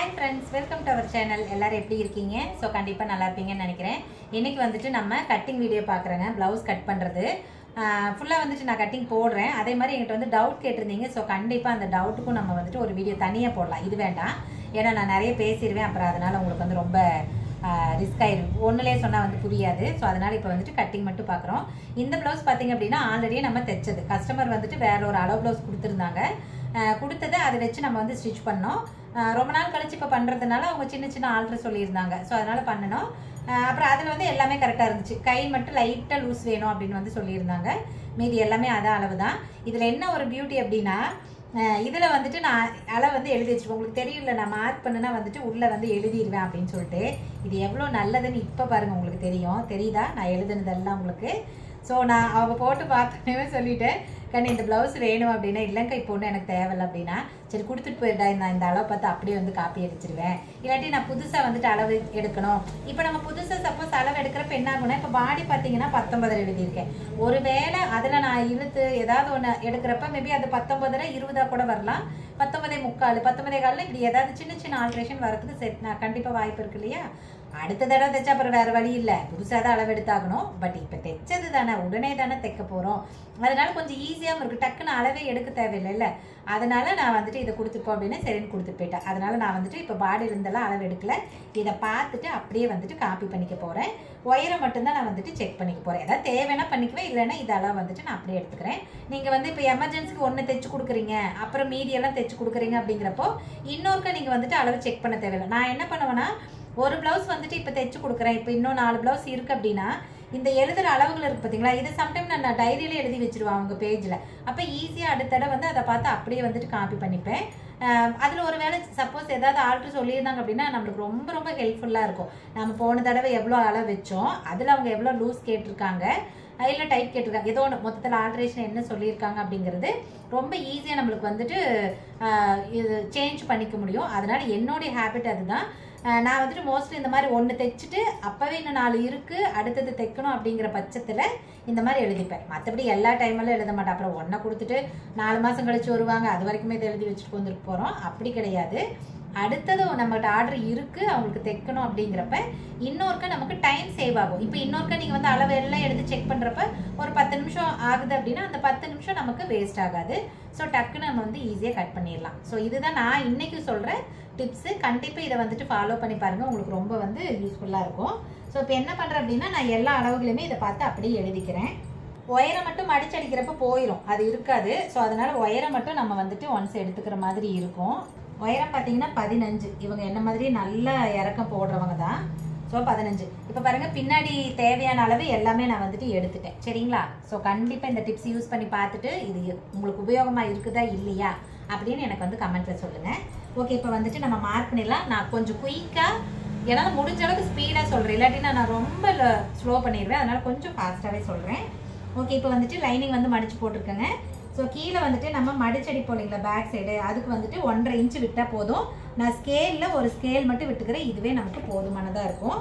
Hi friends, welcome to our channel. எல்லாரும் எப்படி இருக்கீங்க? சோ கண்டிப்பா நல்லா இருப்பீங்கன்னு நினைக்கிறேன். இன்னைக்கு வந்துட்டு நம்ம கட்டிங் வீடியோ பார்க்கறேங்க. ப்ளவுஸ் கட் பண்றது. ஃபுல்லா வந்துட்டு நான் கட்டிங் போடுறேன். அதே மாதிரி என்கிட்ட வந்து டவுட் கேட்டிருந்தீங்க. சோ கண்டிப்பா அந்த டவுட்டுக்கு நம்ம வந்துட்டு ஒரு வீடியோ தனியா போடலாம். இது வேண்டாம். ஏன்னா நான் நிறைய பேசிடுவேன். அப்புறம் அதனால உங்களுக்கு வந்து ரொம்ப ரிஸ்க் ஆயிடும். ஒண்ணுலயே சொன்னா வந்து புரியாது. சோ அதனால இப்போ வந்துட்டு கட்டிங் மட்டும் பார்க்கறோம். இந்த ப்ளவுஸ் பாத்தீங்க அப்படின்னா ஆல்ரெடி நம்ம தைச்சது. கஸ்டமர் வந்துட்டு வேற ஒரு அளவு ப்ளவுஸ் கொடுத்திருந்தாங்க. கொடுத்ததை அதை வச்சு நம்ம வந்து ஸ்டிச் பண்ணோம். ரொம்ப நாள் கழிச்சு இப்போ பண்ணுறதுனால அவங்க சின்ன சின்ன ஆல்ட்ரு சொல்லியிருந்தாங்க. ஸோ அதனால் பண்ணணும். அப்புறம் அதில் வந்து எல்லாமே கரெக்டாக இருந்துச்சு. கை மட்டும் லைட்டாக லூஸ் வேணும் அப்படின்னு வந்து சொல்லியிருந்தாங்க. மீதி எல்லாமே அதான் அளவு தான். இதில் என்ன ஒரு பியூட்டி அப்படின்னா இதில் வந்துட்டு நான் அளவு வந்து எழுதி வச்சுருப்பேன். உங்களுக்கு தெரியல, நான் மார்க் பண்ணுனா வந்துட்டு உள்ளே வந்து எழுதிடுவேன் அப்படின்னு சொல்லிட்டு. இது எவ்வளோ நல்லதுன்னு இப்போ பாருங்கள், உங்களுக்கு தெரியுதா நான் எழுதுனதெல்லாம் உங்களுக்கு. ஸோ நான் அவங்க போட்டு பார்த்தோன்னே சொல்லிட்டேன், கண்ணு இந்த ப்ளவுஸ் வேணும் அப்படின்னா. இல்லைங்க இப்போ ஒன்றும் எனக்கு தேவையில்லை அப்படின்னா, சரி கொடுத்துட்டு போயிட்டா நான் இந்த அளவு பார்த்து அப்படியே வந்து காப்பி அடிச்சிருவேன். இல்லாட்டி நான் புதுசாக வந்துட்டு அளவு எடுக்கணும். இப்போ நம்ம புதுசாக சப்போஸ் அளவு எடுக்கிறப்ப என்ன ஆகுனா, இப்போ பாடி பார்த்தீங்கன்னா 19 எழுதியிருக்கேன். ஒருவேளை அதில் நான் இழுத்து ஏதாவது ஒன்று எடுக்கிறப்ப மேபி அது 19 20 கூட வரலாம். 19.75 19.25 இப்படி ஏதாவது சின்ன சின்ன ஆல்ட்ரேஷன் வரதுக்கு நான் கண்டிப்பாக வாய்ப்பு இருக்கு இல்லையா. அடுத்த தடவை தைச்சா அப்புறம் வேறு வழி இல்லை, புதுசாக தான் அளவு எடுத்தாகணும். பட் இப்போ தைச்சது தானே, உடனே தானே தைக்க போகிறோம். அதனால கொஞ்சம் ஈஸியாகவும் இருக்குது. டக்குன்னு அளவே எடுக்க தேவையில்லை. அதனால நான் வந்துட்டு இதை கொடுத்துப்போம் அப்படின்னு சரின்னு கொடுத்துட்டு போயிட்டேன். அதனால நான் வந்துட்டு இப்போ பாடி இருந்தெல்லாம் அளவு எடுக்கல. இதை பார்த்துட்டு அப்படியே வந்துட்டு காப்பி பண்ணிக்க போகிறேன். ஒயரை மட்டும்தான் நான் வந்துட்டு செக் பண்ணிக்க போகிறேன். ஏதாவது தேவைன்னா பண்ணிக்குவேன், இல்லைன்னா இதெல்லாம் வந்துட்டு நான் அப்படியே எடுத்துக்கிறேன். நீங்கள் வந்து இப்போ எமர்ஜென்சிக்கு ஒன்று தைச்சு கொடுக்குறீங்க, அப்புறம் மீதியெல்லாம் தைச்சு கொடுக்குறீங்க அப்படிங்கிறப்போ இன்னொருக்க நீங்கள் வந்துட்டு அளவு செக் பண்ண தேவையில்லை. நான் என்ன பண்ணுவேன்னா, ஒரு ப்ளவுஸ் வந்துட்டு இப்போ தைச்சு கொடுக்குறேன், இப்போ இன்னும் 4 ப்ளவுஸ் இருக்குது அப்படின்னா இந்த எழுதுகிற அளவுகள் இருக்குது பார்த்தீங்களா, இது சம்டைம் நான் டைரியிலே எழுதி வச்சிருவேன் அவங்க பேஜில். அப்போ ஈஸியாக அடுத்த தடவை வந்து அதை பார்த்து அப்படியே வந்துட்டு காப்பி பண்ணிப்பேன். அதில் ஒரு வேளை சப்போஸ் ஏதாவது ஆல்ட்ரு சொல்லியிருந்தாங்க அப்படின்னா நம்மளுக்கு ரொம்ப ரொம்ப ஹெல்ப்ஃபுல்லாக இருக்கும். நம்ம போன தடவை எவ்வளோ அளவு வச்சோம், அதில் அவங்க எவ்வளோ லூஸ் கேட்டிருக்காங்க, இல்லை டைட் கேட்டிருக்காங்க, ஏதோ ஒன்று மொத்தத்தில் ஆல்ட்ரேஷன் என்ன சொல்லியிருக்காங்க அப்படிங்கிறது ரொம்ப ஈஸியாக நம்மளுக்கு வந்துட்டு இது சேஞ்ச் பண்ணிக்க முடியும். அதனால் என்னுடைய ஹேபிட் அதுதான். நான் வந்துட்டு மோஸ்ட்லி இந்த மாதிரி ஒன்று தைச்சிட்டு அப்போவே இன்னும் 4 இருக்குது அடுத்தது தைக்கணும் அப்படிங்கிற பட்சத்தில் இந்த மாதிரி எழுதிப்பேன். மற்றபடி எல்லா டைமெல்லாம் எழுத மாட்டேன். அப்புறம் ஒன்றை கொடுத்துட்டு 4 மாதம் கழிச்சு வருவாங்க, அது வரைக்குமே இதை எழுதி வச்சுட்டு வந்துட்டு போகிறோம், அப்படி கிடையாது. அடுத்தது நம்மகிட்ட ஆர்டர் இருக்குது அவங்களுக்கு தைக்கணும் அப்படிங்கிறப்ப இன்னொருக்க நமக்கு டைம் சேவ் ஆகும். இப்போ இன்னொருக்க நீங்கள் வந்து அளவு எல்லாம் எடுத்து செக் பண்ணுறப்ப ஒரு 10 நிமிஷம் ஆகுது அப்படின்னா அந்த 10 நிமிஷம் நமக்கு வேஸ்ட் ஆகாது. ஸோ டக்குன்னு நம்ம வந்து ஈஸியாக கட் பண்ணிடலாம். ஸோ இதுதான் நான் இன்னைக்கு சொல்கிற டிப்ஸு. கண்டிப்பாக இதை வந்துட்டு ஃபாலோ பண்ணி பாருங்கள், உங்களுக்கு ரொம்ப வந்து யூஸ்ஃபுல்லாக இருக்கும். ஸோ இப்போ என்ன பண்ணுறேன் அப்படின்னா, நான் எல்லா அளவுகளுமே இதை பார்த்து அப்படியே எழுதிக்கிறேன். ஒயரை மட்டும் மடிச்சு அடிக்கிறப்ப போயிடும், அது இருக்காது. ஸோ அதனால் ஒயரை மட்டும் நம்ம வந்துட்டு ஒன்ஸ் எடுத்துக்கிற மாதிரி இருக்கும். ஒயரம் பார்த்தீங்கன்னா 15. இவங்க என்ன மாதிரி நல்லா இறக்கம் போடுறவங்க தான். ஸோ 15. இப்போ பாருங்கள், பின்னாடி தேவையான அளவு எல்லாமே நான் வந்துட்டு எடுத்துட்டேன். சரிங்களா? ஸோ கண்டிப்பாக இந்த டிப்ஸ் யூஸ் பண்ணி பார்த்துட்டு இது உங்களுக்கு உபயோகமாக இருக்குதா இல்லையா அப்படின்னு எனக்கு வந்து கமெண்ட்டில் சொல்லுங்கள். ஓகே, இப்போ வந்துட்டு நம்ம மார்க் பண்ணிடலாம். நான் கொஞ்சம் குயிக்காக என்னால் முடிஞ்ச அளவுக்கு ஸ்பீடாக சொல்கிறேன், இல்லாட்டினா நான் ரொம்ப ஸ்லோ பண்ணிடுவேன். அதனால் கொஞ்சம் ஃபாஸ்ட்டாகவே சொல்கிறேன். ஓகே, இப்போ வந்துட்டு லைனிங் வந்து மடித்து போட்டிருக்கேங்க. ஸோ கீழே வந்துட்டு நம்ம மடிச்சடி போலிங்களா பேக் சைடு, அதுக்கு வந்துட்டு 1.5 இன்ச்சு விட்டால் போதும். நான் ஸ்கேலில் ஒரு ஸ்கேல் மட்டும் விட்டுக்கிறேன், இதுவே நமக்கு போதுமானதாக இருக்கும்.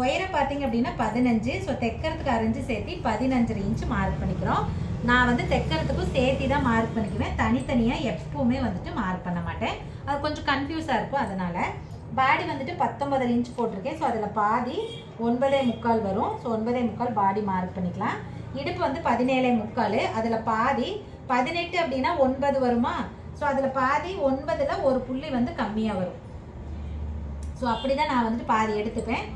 ஒயரை பார்த்தீங்க அப்படின்னா 15. ஸோ தைக்கிறதுக்கு 6 இன்ச்சு சேர்த்து 15.5 இன்ச்சு மார்க் பண்ணிக்கிறோம். நான் வந்து தைக்கிறதுக்கும் சேர்த்தி தான் மார்க் பண்ணிக்குவேன், தனித்தனியாக எப்பவுமே வந்துட்டு மார்க் பண்ண மாட்டேன். அது கொஞ்சம் கன்ஃபியூஸாக இருக்கும். அதனால் பாடி வந்துட்டு 19 இன்ச்சு போட்டிருக்கேன். ஸோ அதில் பாதி 9.75 வரும். ஸோ 9.75 பாடி மார்க் பண்ணிக்கலாம். இடுப்பு வந்து 17.75, அதில் பாதி 18 அப்படின்னா 9 வருமா. ஸோ அதில் பாதி 9ல் ஒரு புள்ளி வந்து கம்மியாக வரும். ஸோ அப்படி தான் நான் வந்துட்டு பாதி எடுத்துப்பேன்.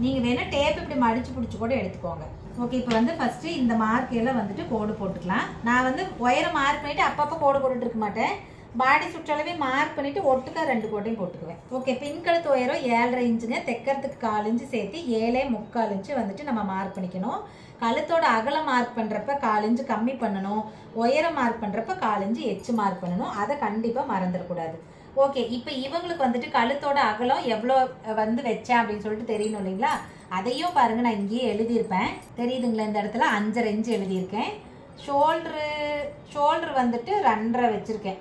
நீங்கள் வேணால் டேப் இப்படி மடித்து பிடிச்சி கூட எடுத்துக்கோங்க. ஓகே, இப்போ வந்து ஃபஸ்ட்டு இந்த மார்க்கையில் வந்துட்டு கோடு போட்டுக்கலாம். நான் வந்து ஒயரை மார்க் பண்ணிவிட்டு அப்பப்போ கோடு போட்டுட்டு இருக்க மாட்டேன். பாடி சுற்றளவே மார்க் பண்ணிவிட்டு ஒட்டுக்கா 2 கோட்டையும் போட்டுக்குவேன். ஓகே, பின்கழுத்து உயரம் 7.5 இன்ச்சுங்க. தைக்கிறதுக்கு 4 இன்ச்சு சேர்த்து 7.75 இன்ச்சு வந்துட்டு நம்ம மார்க் பண்ணிக்கணும். கழுத்தோட அகலம் மார்க் பண்ணுறப்ப 4 இன்ச்சு கம்மி பண்ணணும். உயரம் மார்க் பண்ணுறப்ப 4 இன்ச்சு எச்சு மார்க் பண்ணணும். அதை கண்டிப்பாக மறந்துடக்கூடாது. ஓகே, இப்போ இவங்களுக்கு வந்துட்டு கழுத்தோட அகலம் எவ்வளோ வந்து வச்சேன் அப்படின்னு சொல்லிட்டு தெரியணும் இல்லைங்களா. அதையும் பாருங்கள், நான் இங்கேயே எழுதியிருப்பேன், தெரியுதுங்களா. இந்த இடத்துல 5.5 இன்ச்சு எழுதியிருக்கேன். ஷோல்டர் வந்துட்டு 2.5 வச்சுருக்கேன்.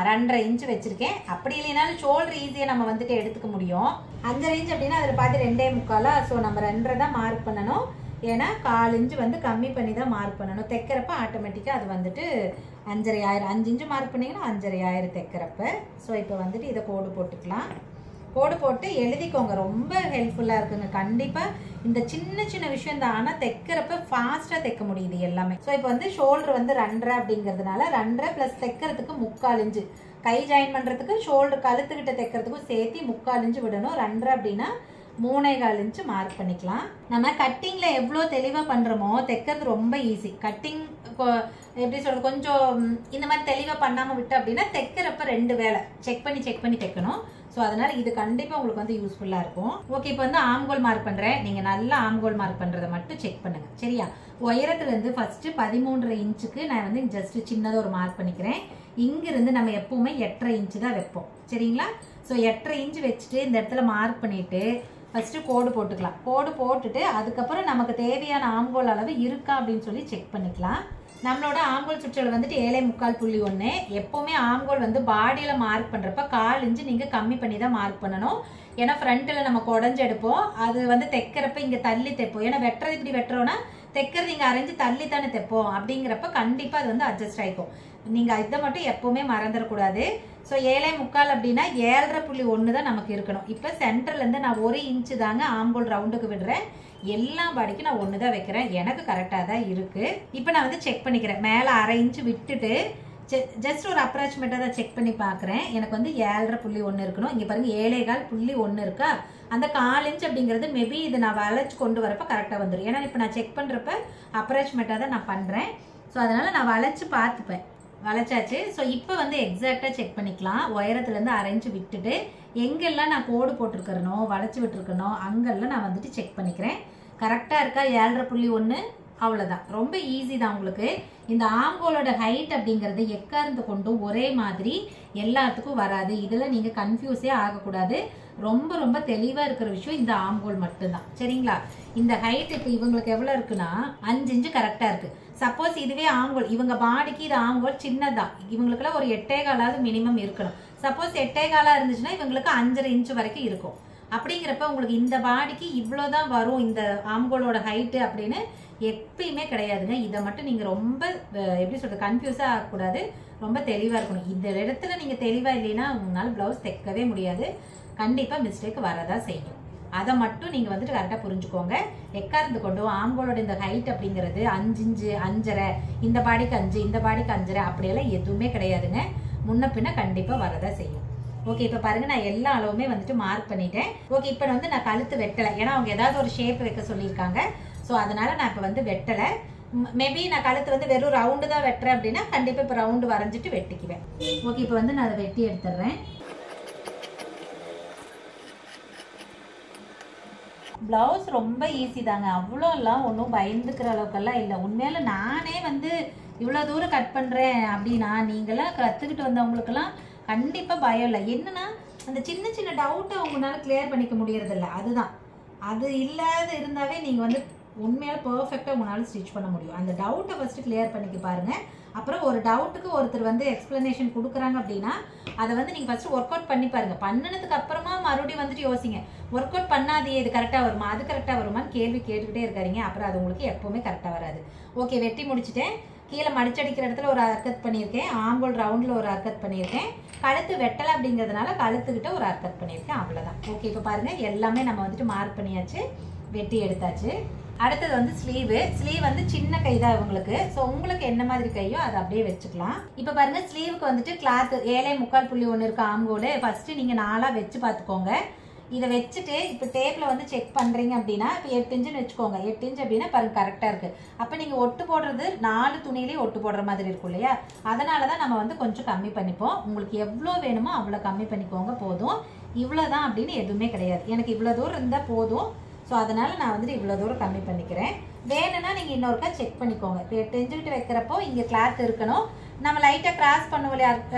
2.5 இன்ச்சு வச்சுருக்கேன். அப்படி இல்லைனாலும் ஷோல்டர் ஈஸியாக நம்ம வந்துட்டு எடுத்துக்க முடியும். 5.5 இன்ச்சு அப்படின்னா அதில் பாதி 2.75. ஸோ நம்ம 2.5 தான் மார்க் பண்ணணும். ஏன்னா 4 இன்ச்சு வந்து கம்மி பண்ணி தான் மார்க் பண்ணணும். தைக்கிறப்ப ஆட்டோமேட்டிக்காக அது வந்துட்டு 5.5 5 இன்ச்சு மார்க் பண்ணிங்கன்னா 5.5 தைக்கிறப்ப. ஸோ இப்போ வந்துட்டு இதை கோடு போட்டுக்கலாம். கோடு போட்டு எழுதிக்கோங்க, ரொம்ப ஹெல்ப்ஃபுல்லாக இருக்குங்க. கண்டிப்பாக இந்த சின்ன சின்ன விஷயம் தான், ஆனால் தைக்கிறப்ப ஃபாஸ்ட்டாக தைக்க முடியுது எல்லாமே. ஸோ இப்போ வந்து ஷோல்டர் வந்து 2.5 அப்படிங்கிறதுனால 2.5 ப்ளஸ் தைக்கிறதுக்கு 3/4 இன்ச்சு, கை ஜாயின் பண்ணுறதுக்கு ஷோல்டர் கழுத்துக்கிட்ட தைக்கிறதுக்கும் சேர்த்து 3/4 இன்ச்சு விடணும். 2.5 அப்படின்னா 3.25 இன்ச்சு மார்க் பண்ணிக்கலாம். நம்ம கட்டிங்ல எவ்வளோ தெளிவாக பண்ணுறோமோ தைக்கிறது ரொம்ப ஈஸி. கட்டிங் எப்படி சொல்றது, கொஞ்சம் இந்த மாதிரி தெளிவாக பண்ணாமல் விட்டு அப்படின்னா தைக்கிறப்ப 2 வேலை செக் பண்ணி தைக்கணும். ஸோ அதனால இது கண்டிப்பாக உங்களுக்கு வந்து யூஸ்ஃபுல்லாக இருக்கும். ஓகே, இப்போ வந்து ஆம்கோல் மார்க் பண்ணுறேன். நீங்கள் நல்லா ஆம்கோல் மார்க் பண்ணுறதை மட்டும் செக் பண்ணுங்க, சரியா? உயரத்துலேருந்து ஃபர்ஸ்ட் 13.5 இன்ச்சுக்கு நான் வந்து ஜஸ்ட் சின்னதாக ஒரு மார்க் பண்ணிக்கிறேன். இங்கிருந்து நம்ம எப்பவுமே 8.5 இன்ச்சு தான் வைப்போம், சரிங்களா? ஸோ 8.5 இன்ச்சு வச்சுட்டு இந்த இடத்துல மார்க் பண்ணிட்டு ஃபர்ஸ்ட் கோடு போட்டுக்கலாம். கோடு போட்டுட்டு அதுக்கப்புறம் நமக்கு தேவையான ஆம்கோல் அளவு இருக்கா அப்படின்னு சொல்லி செக் பண்ணிக்கலாம். நம்மளோட ஆம்கோல் சுற்றளவு வந்துட்டு 7.25.1. எப்பவுமே ஆம்கோல் வந்து பாடியில மார்க் பண்றப்ப 1/4 இன்ச்சு நீங்க கம்மி பண்ணி தான் மார்க் பண்ணணும். ஏன்னா ஃப்ரண்ட்ல நம்ம குடஞ்சு எடுப்போம், அது வந்து தைக்கிறப்ப இங்க தள்ளி தைப்போம். ஏன்னா வெட்டுறது இப்படி வெட்டுறோம்னா தைக்கிறது இங்க அரைஞ்சு தள்ளி தானே தைப்போம். அப்படிங்கிறப்ப கண்டிப்பா அது வந்து அட்ஜஸ்ட் ஆயிக்கும். நீங்க இதை மட்டும் எப்பவுமே மறந்துடக்கூடாது. ஸோ 7.25 அப்படின்னா 7.5.1 தான் நமக்கு இருக்கணும். இப்போ சென்டர்ல இருந்து நான் 1 இன்ச்சு தாங்க ஆம்கோல் ரவுண்டுக்கு விடுறேன். எல்லா பாடிக்கும் நான் 1 தான் வைக்கிறேன். எனக்கு கரெக்டாக தான் இருக்கு. இப்போ நான் வந்து செக் பண்ணிக்கிறேன். மேலே 1/2 இன்ச்சு விட்டுட்டு ஜஸ்ட் ஒரு அப்ராக்சிமேட்டாக தான் செக் பண்ணி பார்க்குறேன். எனக்கு வந்து 7.5.1 இருக்கணும். இங்கே பாருங்க 7.25.1 இருக்கா? அந்த 1/4 இன்ச் அப்படிங்கிறது மேபி இது நான் வளைச்சு கொண்டு வரப்ப கரெக்டாக வந்துடும். ஏன்னா இப்போ நான் செக் பண்ணுறப்ப அப்ராக்சிமேட்டாக தான் நான் பண்ணுறேன். ஸோ அதனால நான் வளைச்சு பார்த்துப்பேன். வளைச்சாச்சு. ஸோ இப்போ வந்து எக்ஸாக்டாக செக் பண்ணிக்கலாம். உயரத்துலேருந்து 1/2 இன்ச்சு விட்டுட்டு எங்கெல்லாம் நான் கோடு போட்டிருக்கிறனோ வளைச்சி விட்டுருக்கனோ அங்கெல்லாம் நான் வந்துட்டு செக் பண்ணிக்கிறேன். கரெக்டாக இருக்கா? 7.5.1. அவ்வளோதான், ரொம்ப ஈஸி தான் உங்களுக்கு. இந்த ஆம்கோலோட ஹைட் அப்படிங்கிறது எக்காரணத்தை கொண்டும் ஒரே மாதிரி எல்லாத்துக்கும் வராது. இதில் நீங்கள் கன்ஃபியூஸே ஆகக்கூடாது. ரொம்ப ரொம்ப தெளிவாக இருக்கிற விஷயம் இந்த ஆம்கோல் மட்டும்தான், சரிங்களா? இந்த ஹைட் இப்போ இவங்களுக்கு எவ்வளோ இருக்குன்னா 5 இன்ச்சு கரெக்டாக இருக்குது. சப்போஸ் இதுவே ஆம்கோல், இவங்க பாடிக்கு இது ஆம்கோல் சின்னதான், இவங்களுக்குலாம் ஒரு 8.25 மினிமம் இருக்கணும். சப்போஸ் 8.25 இருந்துச்சுன்னா இவங்களுக்கு 5.5 இன்ச்சு வரைக்கும் இருக்கும். அப்படிங்கிறப்ப உங்களுக்கு இந்த பாடிக்கு இவ்வளோதான் வரும் இந்த ஆம்கோலோட ஹைட்டு அப்படின்னு எப்பயுமே கிடையாதுங்க. இதை மட்டும் நீங்கள் ரொம்ப எப்படி சொல்கிறது, கன்ஃபியூஸாக ஆகக்கூடாது. ரொம்ப தெளிவாக இருக்கணும். இந்த இடத்துல நீங்கள் தெளிவாக இல்லைன்னா உங்களால் ப்ளவுஸ் தைக்கவே முடியாது. கண்டிப்பாக மிஸ்டேக் வரதான் செய்யும். அதை மட்டும் நீங்கள் வந்துட்டு கரெக்டாக புரிஞ்சுக்கோங்க. எக்காரணத்து கொண்டும் ஆம்கோலோட இந்த ஹைட் அப்படிங்கிறது 5 இன்ச்சு 5.5, இந்த பாடிக்கு 5, இந்த பாடிக்கு 5.5 அப்படியெல்லாம் எதுவுமே கிடையாதுங்க. முன்ன பின்ன கண்டிப்பாக வரதான் செய்யும். ஓகே, இப்போ பாருங்க நான் எல்லா அளவுமே வந்துட்டு மார்க் பண்ணிட்டேன். ஓகே, இப்போ வந்து நான் கழுத்து வெட்டலை. ஏன்னா அவங்க ஏதாவது ஒரு ஷேப் வைக்க சொல்லியிருக்காங்க. ஸோ அதனால நான் இப்போ வந்து வெட்டலை. மேபி நான் கழுத்து வந்து வெறும் ரவுண்டு தான் வெட்டுறேன் அப்படின்னா கண்டிப்பாக இப்போ ரவுண்டு வரைஞ்சிட்டு வெட்டிக்குவேன். ஓகே, இப்போ வந்து நான் அதை வெட்டி எடுத்துடுறேன். ப்ளவுஸ் ரொம்ப ஈஸி தாங்க, அவ்வளோலாம் ஒன்றும் பயந்துக்கிற அளவுக்கெல்லாம் இல்லை. உண்மையில நானே வந்து இவ்வளோ தூரம் கட் பண்ணுறேன் அப்படின்னா நீங்களாம் கற்றுக்கிட்டு வந்தவங்களுக்கெல்லாம் கண்டிப்பாக பயம் இல்லை. என்னன்னா அந்த சின்ன சின்ன டவுட்டை அவங்களால கிளியர் பண்ணிக்க முடியறதில்ல. அதுதான், அது இல்லாத இருந்தாவே நீங்கள் வந்து உண்மையால பர்ஃபெக்டாக உங்களால் ஸ்டிச் பண்ண முடியும். அந்த டவுட்டை ஃபஸ்ட்டு கிளியர் பண்ணிக்க பாருங்கள். அப்புறம் ஒரு டவுட்டுக்கு ஒருத்தர் வந்து எக்ஸ்பிளனேஷன் கொடுக்குறாங்க அப்படின்னா அதை வந்து நீங்கள் ஃபஸ்ட்டு ஒர்க் அவுட் பண்ணி பாருங்கள். பண்ணினதுக்கு அப்புறமா மறுபடியும் வந்துட்டு யோசிங்க, ஒர்க் அவுட் பண்ணாதே இது கரெக்டாக வருமா, அது கரெக்டாக வருமான்னு கேள்வி கேட்டுக்கிட்டே இருக்காருங்க. அப்புறம் அது உங்களுக்கு எப்போவுமே கரெக்டாக வராது. ஓகே, வெட்டி முடிச்சுட்டேன். கீழே மடிச்சடிக்கிற இடத்துல ஒரு அர்க்கத் பண்ணியிருக்கேன். ஆம்கோல் ரவுண்டில் ஒரு அர்க்கத் பண்ணியிருக்கேன். கழுத்து வெட்டலை அப்படிங்கிறதுனால கழுத்துக்கிட்ட ஒரு அர்க்கத் பண்ணியிருக்கேன். அவ்வளோதான். ஓகே, இப்போ பாருங்கள் எல்லாமே நம்ம வந்துட்டு மார்க் பண்ணியாச்சு, வெட்டி எடுத்தாச்சு. அடுத்தது வந்து ஸ்லீவ் வந்து சின்ன கை தான் இவங்களுக்கு. ஸோ உங்களுக்கு என்ன மாதிரி கையோ அதை அப்படியே வச்சுக்கலாம். இப்போ பாருங்க ஸ்லீவுக்கு வந்துட்டு கிளாத் 7.25.1 இருக்கு ஆம்கோல். ஃபர்ஸ்ட் நீங்கள் 4 வச்சு பார்த்துக்கோங்க. இதை வச்சுட்டு இப்போ டேப்பில் வந்து செக் பண்ணுறீங்க அப்படின்னா இப்போ 8 இன்ச்சுன்னு வச்சுக்கோங்க. 8 இன்ச் அப்படின்னா பாருங்க கரெக்டாக இருக்குது. அப்போ நீங்கள் ஒட்டு போடுறது 4 துணியிலேயே ஒட்டு போடுற மாதிரி இருக்கும் இல்லையா? அதனால தான் நம்ம வந்து கொஞ்சம் கம்மி பண்ணிப்போம். உங்களுக்கு எவ்வளோ வேணுமோ அவ்வளோ கம்மி பண்ணிக்கோங்க, போதும். இவ்வளோ தான் அப்படின்னு எதுவுமே கிடையாது. எனக்கு இவ்வளோ தூரம் இருந்தால் போதும். ஸோ அதனால் நான் வந்துட்டு இவ்வளோ தூரம் கம்மி பண்ணிக்கிறேன். வேணும்னா நீங்கள் இன்னொருக்கா செக் பண்ணிக்கோங்க. இப்போ 8 இன்ச்சுக்கிட்ட வைக்கிறப்போ இங்கே கிளாத் இருக்கணும். நம்ம லைட்டாக கிராஸ் பண்ணுவோம் இல்லையா,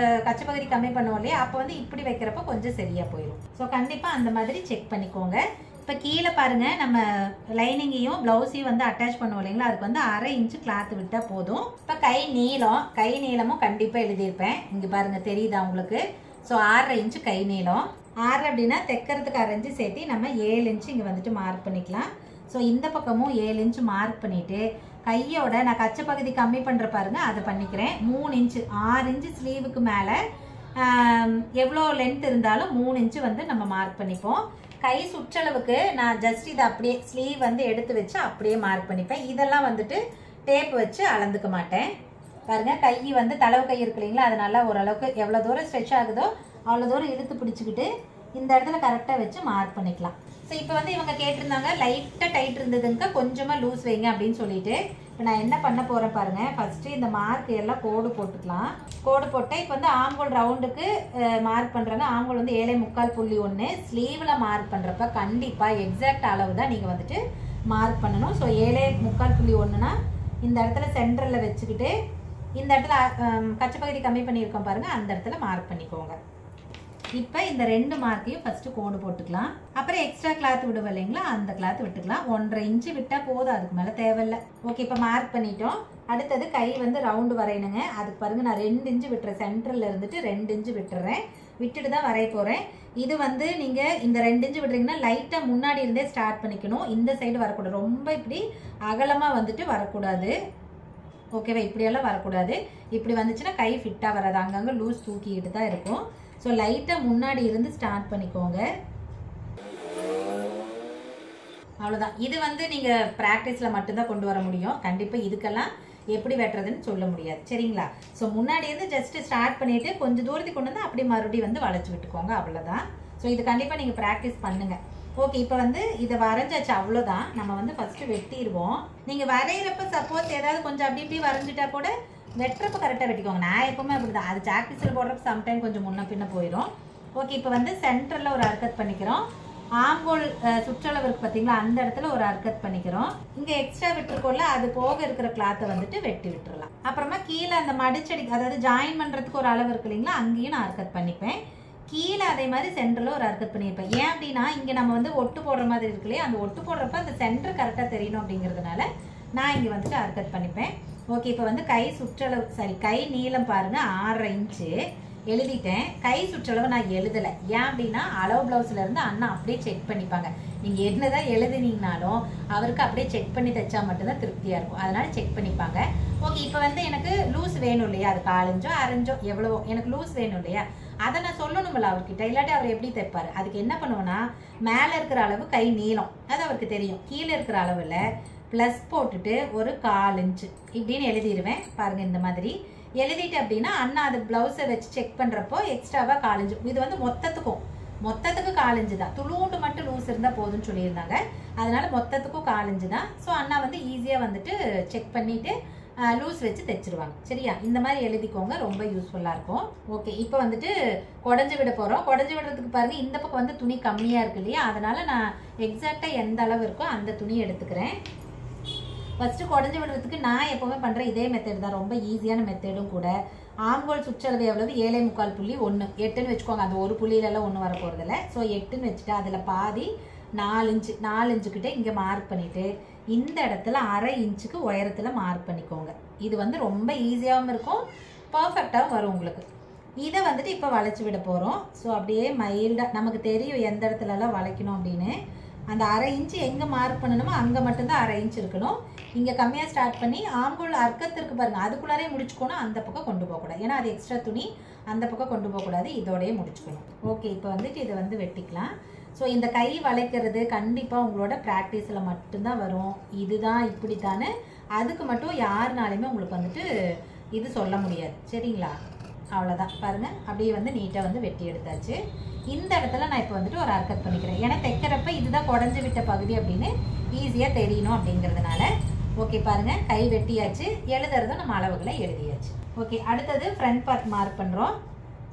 கச்சை பகுதி கம்மி பண்ணுவோம் இல்லையா, அப்போ வந்து இப்படி வைக்கிறப்போ கொஞ்சம் சரியாக போயிடும். ஸோ கண்டிப்பாக அந்த மாதிரி செக் பண்ணிக்கோங்க. இப்போ கீழே பாருங்கள் நம்ம லைனிங்கையும் ப்ளவுஸையும் வந்து அட்டாச் பண்ணுவோம் இல்லைங்களா, அதுக்கு வந்து 1/2 இன்ச்சு கிளாத் விட்டால் போதும். இப்போ கை நீளமும் கண்டிப்பாக எழுதியிருப்பேன். இங்கே பாருங்கள் தெரியுதா உங்களுக்கு? ஸோ 6.5 இன்ச்சு கை நீளம். 6 அப்படின்னா தைக்கிறதுக்கு 1/2 இன்ச்சு சேர்த்து நம்ம 7 இன்ச்சு இங்கே வந்துட்டு மார்க் பண்ணிக்கலாம். ஸோ இந்த பக்கமும் 7 இன்ச்சு மார்க் பண்ணிவிட்டு கையோட நான் கச்சை பகுதி கம்மி பண்ணுற பாருங்க அதை பண்ணிக்கிறேன். 3 இன்ச்சு 6 இன்ச்சு ஸ்லீவுக்கு மேலே எவ்வளோ லென்த் இருந்தாலும் 3 இன்ச்சு வந்து நம்ம மார்க் பண்ணிப்போம். கை சுற்றளவுக்கு நான் ஜஸ்ட் இதை அப்படியே ஸ்லீவ் வந்து எடுத்து வச்சு அப்படியே மார்க் பண்ணிப்பேன். இதெல்லாம் வந்துட்டு டேப் வச்சு அளந்துக்க மாட்டேன். பாருங்க, கை வந்து தளவு கை இருக்கு இல்லைங்களா, அதனால ஓரளவுக்கு எவ்வளோ தூரம் ஸ்ட்ரெச் ஆகுதோ அவ்வளோ தூரம் இழுத்து பிடிச்சிக்கிட்டு இந்த இடத்துல கரெக்டாக வச்சு மார்க் பண்ணிக்கலாம். ஸோ இப்போ வந்து இவங்க கேட்டிருந்தாங்க லைட்டாக டைட் இருந்ததுங்க, கொஞ்சமாக லூஸ் வைங்க அப்படின்னு சொல்லிட்டு. இப்போ நான் என்ன பண்ண போகிறேன் பாருங்கள். ஃபஸ்ட்டு இந்த மார்க் எல்லாம் கோடு போட்டுக்கலாம். கோடு போட்டால் இப்போ வந்து ஆம்கோல் ரவுண்டுக்கு மார்க் பண்ணுறாங்க. ஆம்கோல் வந்து 7.25.1. ஸ்லீவில் மார்க் பண்ணுறப்ப கண்டிப்பாக எக்ஸாக்ட் அளவு தான் நீங்கள் வந்துட்டு மார்க் பண்ணணும். ஸோ 7.25.1னா இந்த இடத்துல சென்டரில் வச்சுக்கிட்டு இந்த இடத்துல கச்சை பகுதி கம்மி பண்ணியிருக்கோம் பாருங்கள், அந்த இடத்துல மார்க் பண்ணிக்கோங்க. இப்போ இந்த 2 மார்க்கையும் ஃபஸ்ட்டு கோடு போட்டுக்கலாம். அப்புறம் எக்ஸ்ட்ரா கிளாத் விடுவோம் இல்லைங்களா, அந்த கிளாத் விட்டுக்கலாம். 1.5 இன்ச்சு விட்டால் போதும், அதுக்கு மேலே தேவையில்லை. ஓகே, இப்போ மார்க் பண்ணிட்டோம். அடுத்தது கை வந்து ரவுண்டு வரையணுங்க. அதுக்கு பாருங்கள், நான் 2 இன்ச்சு விட்டுறேன். சென்டரில் இருந்துட்டு 2 இன்ச்சு விட்டுறேன். விட்டுட்டு தான் வரைய போகிறேன். இது வந்து நீங்கள் இந்த 2 இன்ச்சு விடுறீங்கன்னா லைட்டாக முன்னாடி இருந்தே ஸ்டார்ட் பண்ணிக்கணும். இந்த சைடு வரக்கூடாது, ரொம்ப இப்படி அகலமாக வந்துட்டு வரக்கூடாது. ஓகேவா, இப்படியெல்லாம் வரக்கூடாது. இப்படி வந்துச்சுன்னா கை ஃபிட்டாக வராது, அங்கங்கே லூஸ் தூக்கிக்கிட்டு தான் இருக்கும். ஸோ லைட்டாக முன்னாடி இருந்து ஸ்டார்ட் பண்ணிக்கோங்க. அவ்வளோதான். இது வந்து நீங்கள் ப்ராக்டிஸில் மட்டும்தான் கொண்டு வர முடியும். கண்டிப்பாக இதுக்கெல்லாம் எப்படி வெட்டுறதுன்னு சொல்ல முடியாது, சரிங்களா? ஸோ முன்னாடி இருந்து ஜஸ்ட்டு ஸ்டார்ட் பண்ணிவிட்டு கொஞ்சம் தூரத்துக்கு கொண்டு வந்து அப்படி மறுபடியும் வந்து வளைச்சி விட்டுக்கோங்க, அவ்வளோதான். ஸோ இது கண்டிப்பாக நீங்கள் ப்ராக்டிஸ் பண்ணுங்கள். ஓகே, இப்போ வந்து இதை வரைஞ்சாச்சு, அவ்வளோதான். நம்ம வந்து ஃபஸ்ட்டு வெட்டிடுவோம். நீங்கள் வரைகிறப்ப சப்போஸ் ஏதாவது கொஞ்சம் அப்படி இப்படி வரைஞ்சிட்டா கூட வெட்டுறப்ப கரெக்டாக வெட்டிக்கோங்க. நான் எப்பவுமே அப்படி தான். அது சாக்பீஸில் போடுறப்ப சம்டைம் கொஞ்சம் முன்ன பின்ன போயிடும். ஓகே, இப்போ வந்து சென்டரில் ஒரு அர்க்கத் பண்ணிக்கிறோம். ஆம்கோல் சுற்றளவு இருக்கு பார்த்தீங்களா, அந்த இடத்துல ஒரு அர்க்கத் பண்ணிக்கிறோம். இங்கே எக்ஸ்ட்ரா விட்டுருக்கோம்ல, அது போக இருக்கிற கிளாத்தை வந்துட்டு வெட்டி விட்டுறலாம். அப்புறமா கீழே அந்த மடிச்சடி, அதாவது ஜாயின் பண்ணுறதுக்கு ஒரு அளவு இருக்கு இல்லைங்களா, அங்கேயும் நான் அர்க்கத் பண்ணிப்பேன். கீழே அதே மாதிரி சென்டரில் ஒரு அர்க்கத் பண்ணியிருப்பேன். ஏன் அப்படின்னா இங்கே நம்ம வந்து ஒட்டு போடுற மாதிரி இருக்கு இல்லையா, அந்த ஒட்டு போடுறப்ப அந்த சென்டர் கரெக்டாக தெரியணும் அப்படிங்கிறதுனால நான் இங்கே வந்துட்டு அர்க்கத் பண்ணிப்பேன். ஓகே, இப்போ வந்து கை சுற்றளவு, சரி கை நீளம் பாருங்கள் 6.5 இன்ச்சு எழுதிட்டேன். கை சுற்றளவு நான் எழுதலை. ஏன் அப்படின்னா அளவு ப்ளவுஸில் இருந்து அண்ணா அப்படியே செக் பண்ணிப்பாங்க. நீங்கள் என்னதான் எழுதினீங்கனாலும் அவருக்கு அப்படியே செக் பண்ணி தைச்சா மட்டும்தான் திருப்தியாக இருக்கும், அதனால செக் பண்ணிப்பாங்க. ஓகே, இப்போ வந்து எனக்கு லூஸ் வேணும் இல்லையா, அது 4 இன்ச்சோ 6 இன்ச்சோ எவ்வளவோ எனக்கு லூஸ் வேணும் இல்லையா, அதை நான் சொல்லணும்ல அவர்கிட்ட, இல்லாட்டி அவர் எப்படி தைப்பார். அதுக்கு என்ன பண்ணுவோன்னா, மேலே இருக்கிற அளவு கை நீளம் அது அவருக்கு தெரியும், கீழே இருக்கிற அளவில் ப்ளஸ் போட்டுட்டு ஒரு 4 இன்ச்சு இப்படின்னு எழுதிடுவேன். பாருங்கள், இந்த மாதிரி எழுதிட்டு அப்படின்னா அண்ணா அது ப்ளவுஸை வச்சு செக் பண்ணுறப்போ எக்ஸ்ட்ராவாக 4 இன்ச்சு. இது வந்து மொத்தத்துக்கு 4 இன்ச்சு தான். துளுண்டு மட்டும் லூஸ் இருந்தால் போதும்னு சொல்லியிருந்தாங்க, அதனால மொத்தத்துக்கும் 4 இன்ச்சு தான். ஸோ அண்ணா வந்து ஈஸியாக வந்துட்டு செக் பண்ணிவிட்டு லூஸ் வச்சு தைச்சிருவாங்க, சரியா? இந்த மாதிரி எழுதிக்கோங்க, ரொம்ப யூஸ்ஃபுல்லாக இருக்கும். ஓகே, இப்போ வந்துட்டு குடஞ்சி விட போகிறோம். குடஞ்சி விடுறதுக்கு பாருங்கள், இந்த பக்கம் வந்து துணி கம்மியாக இருக்கு இல்லையா, அதனால் நான் எக்ஸாக்டாக எந்த அளவு இருக்கோ அந்த துணி எடுத்துக்கிறேன். ஃபஸ்ட்டு குடஞ்சி விடுறதுக்கு நான் எப்போவுமே பண்ணுற இதே மெத்தட் தான், ரொம்ப ஈஸியான மெத்தடும் கூட. ஆம்கோல் சுற்றளவு எவ்வளவு 7.25.1 8ன்னு வச்சுக்கோங்க. அந்த ஒரு புள்ளியிலலாம் ஒன்றும் வர போகிறதில்ல. ஸோ 8ன்னு வச்சுட்டு அதில் பாதி 4 இன்ச்சுக்கிட்ட இங்கே மார்க் பண்ணிவிட்டு இந்த இடத்துல 1/2 இன்ச்சுக்கு உயரத்தில் மார்க் பண்ணிக்கோங்க. இது வந்து ரொம்ப ஈஸியாகவும் இருக்கும், பர்ஃபெக்டாகவும் வரும் உங்களுக்கு. இதை வந்துட்டு இப்போ வளைச்சி விட போகிறோம். ஸோ அப்படியே மைல்டாக நமக்கு தெரியும் எந்த இடத்துலலாம் வளைக்கணும் அப்படின்னு. அந்த 1/2 இன்ச்சு எங்கே மார்க் பண்ணணுமோ அங்கே மட்டும்தான் 1/2 இன்ச் இருக்கணும். இங்கே கம்மியாக ஸ்டார்ட் பண்ணி ஆம்கோல் அர்க்கத்திற்கு பாருங்கள், அதுக்குள்ளாரே முடிச்சுக்கணும். அந்த பக்கம் கொண்டு போகக்கூடாது, ஏன்னா அது எக்ஸ்ட்ரா துணி, அந்த பக்கம் கொண்டு போகக்கூடாது, இதோடையே முடிச்சுக்கணும். ஓகே, இப்போ வந்துட்டு இதை வந்து வெட்டிக்கலாம். ஸோ இந்த கை வளைக்கிறது கண்டிப்பாக உங்களோட ப்ராக்டிஸில் மட்டும்தான் வரும். இதுதான் இப்படித்தானே அதுக்கு மட்டும் யாருனாலுமே உங்களுக்கு வந்துட்டு இது சொல்ல முடியாது, சரிங்களா? அவ்வளோதான். பாருங்கள், அப்படியே வந்து நீட்டாக வந்து வெட்டி எடுத்தாச்சு. இந்த இடத்துல நான் இப்போ வந்துட்டு ஒரு அர்க்கத் பண்ணிக்கிறேன், ஏன்னா தைக்கிறப்ப இதுதான் குடஞ்சி விட்ட பகுதி அப்படின்னு ஈஸியாக தெரியணும் அப்படிங்கிறதுனால. ஓகே, பாருங்கள், கை வெட்டியாச்சு, எழுதுறதும் நம்ம அளவுகளை எழுதியாச்சு. ஓகே, அடுத்தது ஃப்ரண்ட் பார்ட் மார்க் பண்ணுறோம்.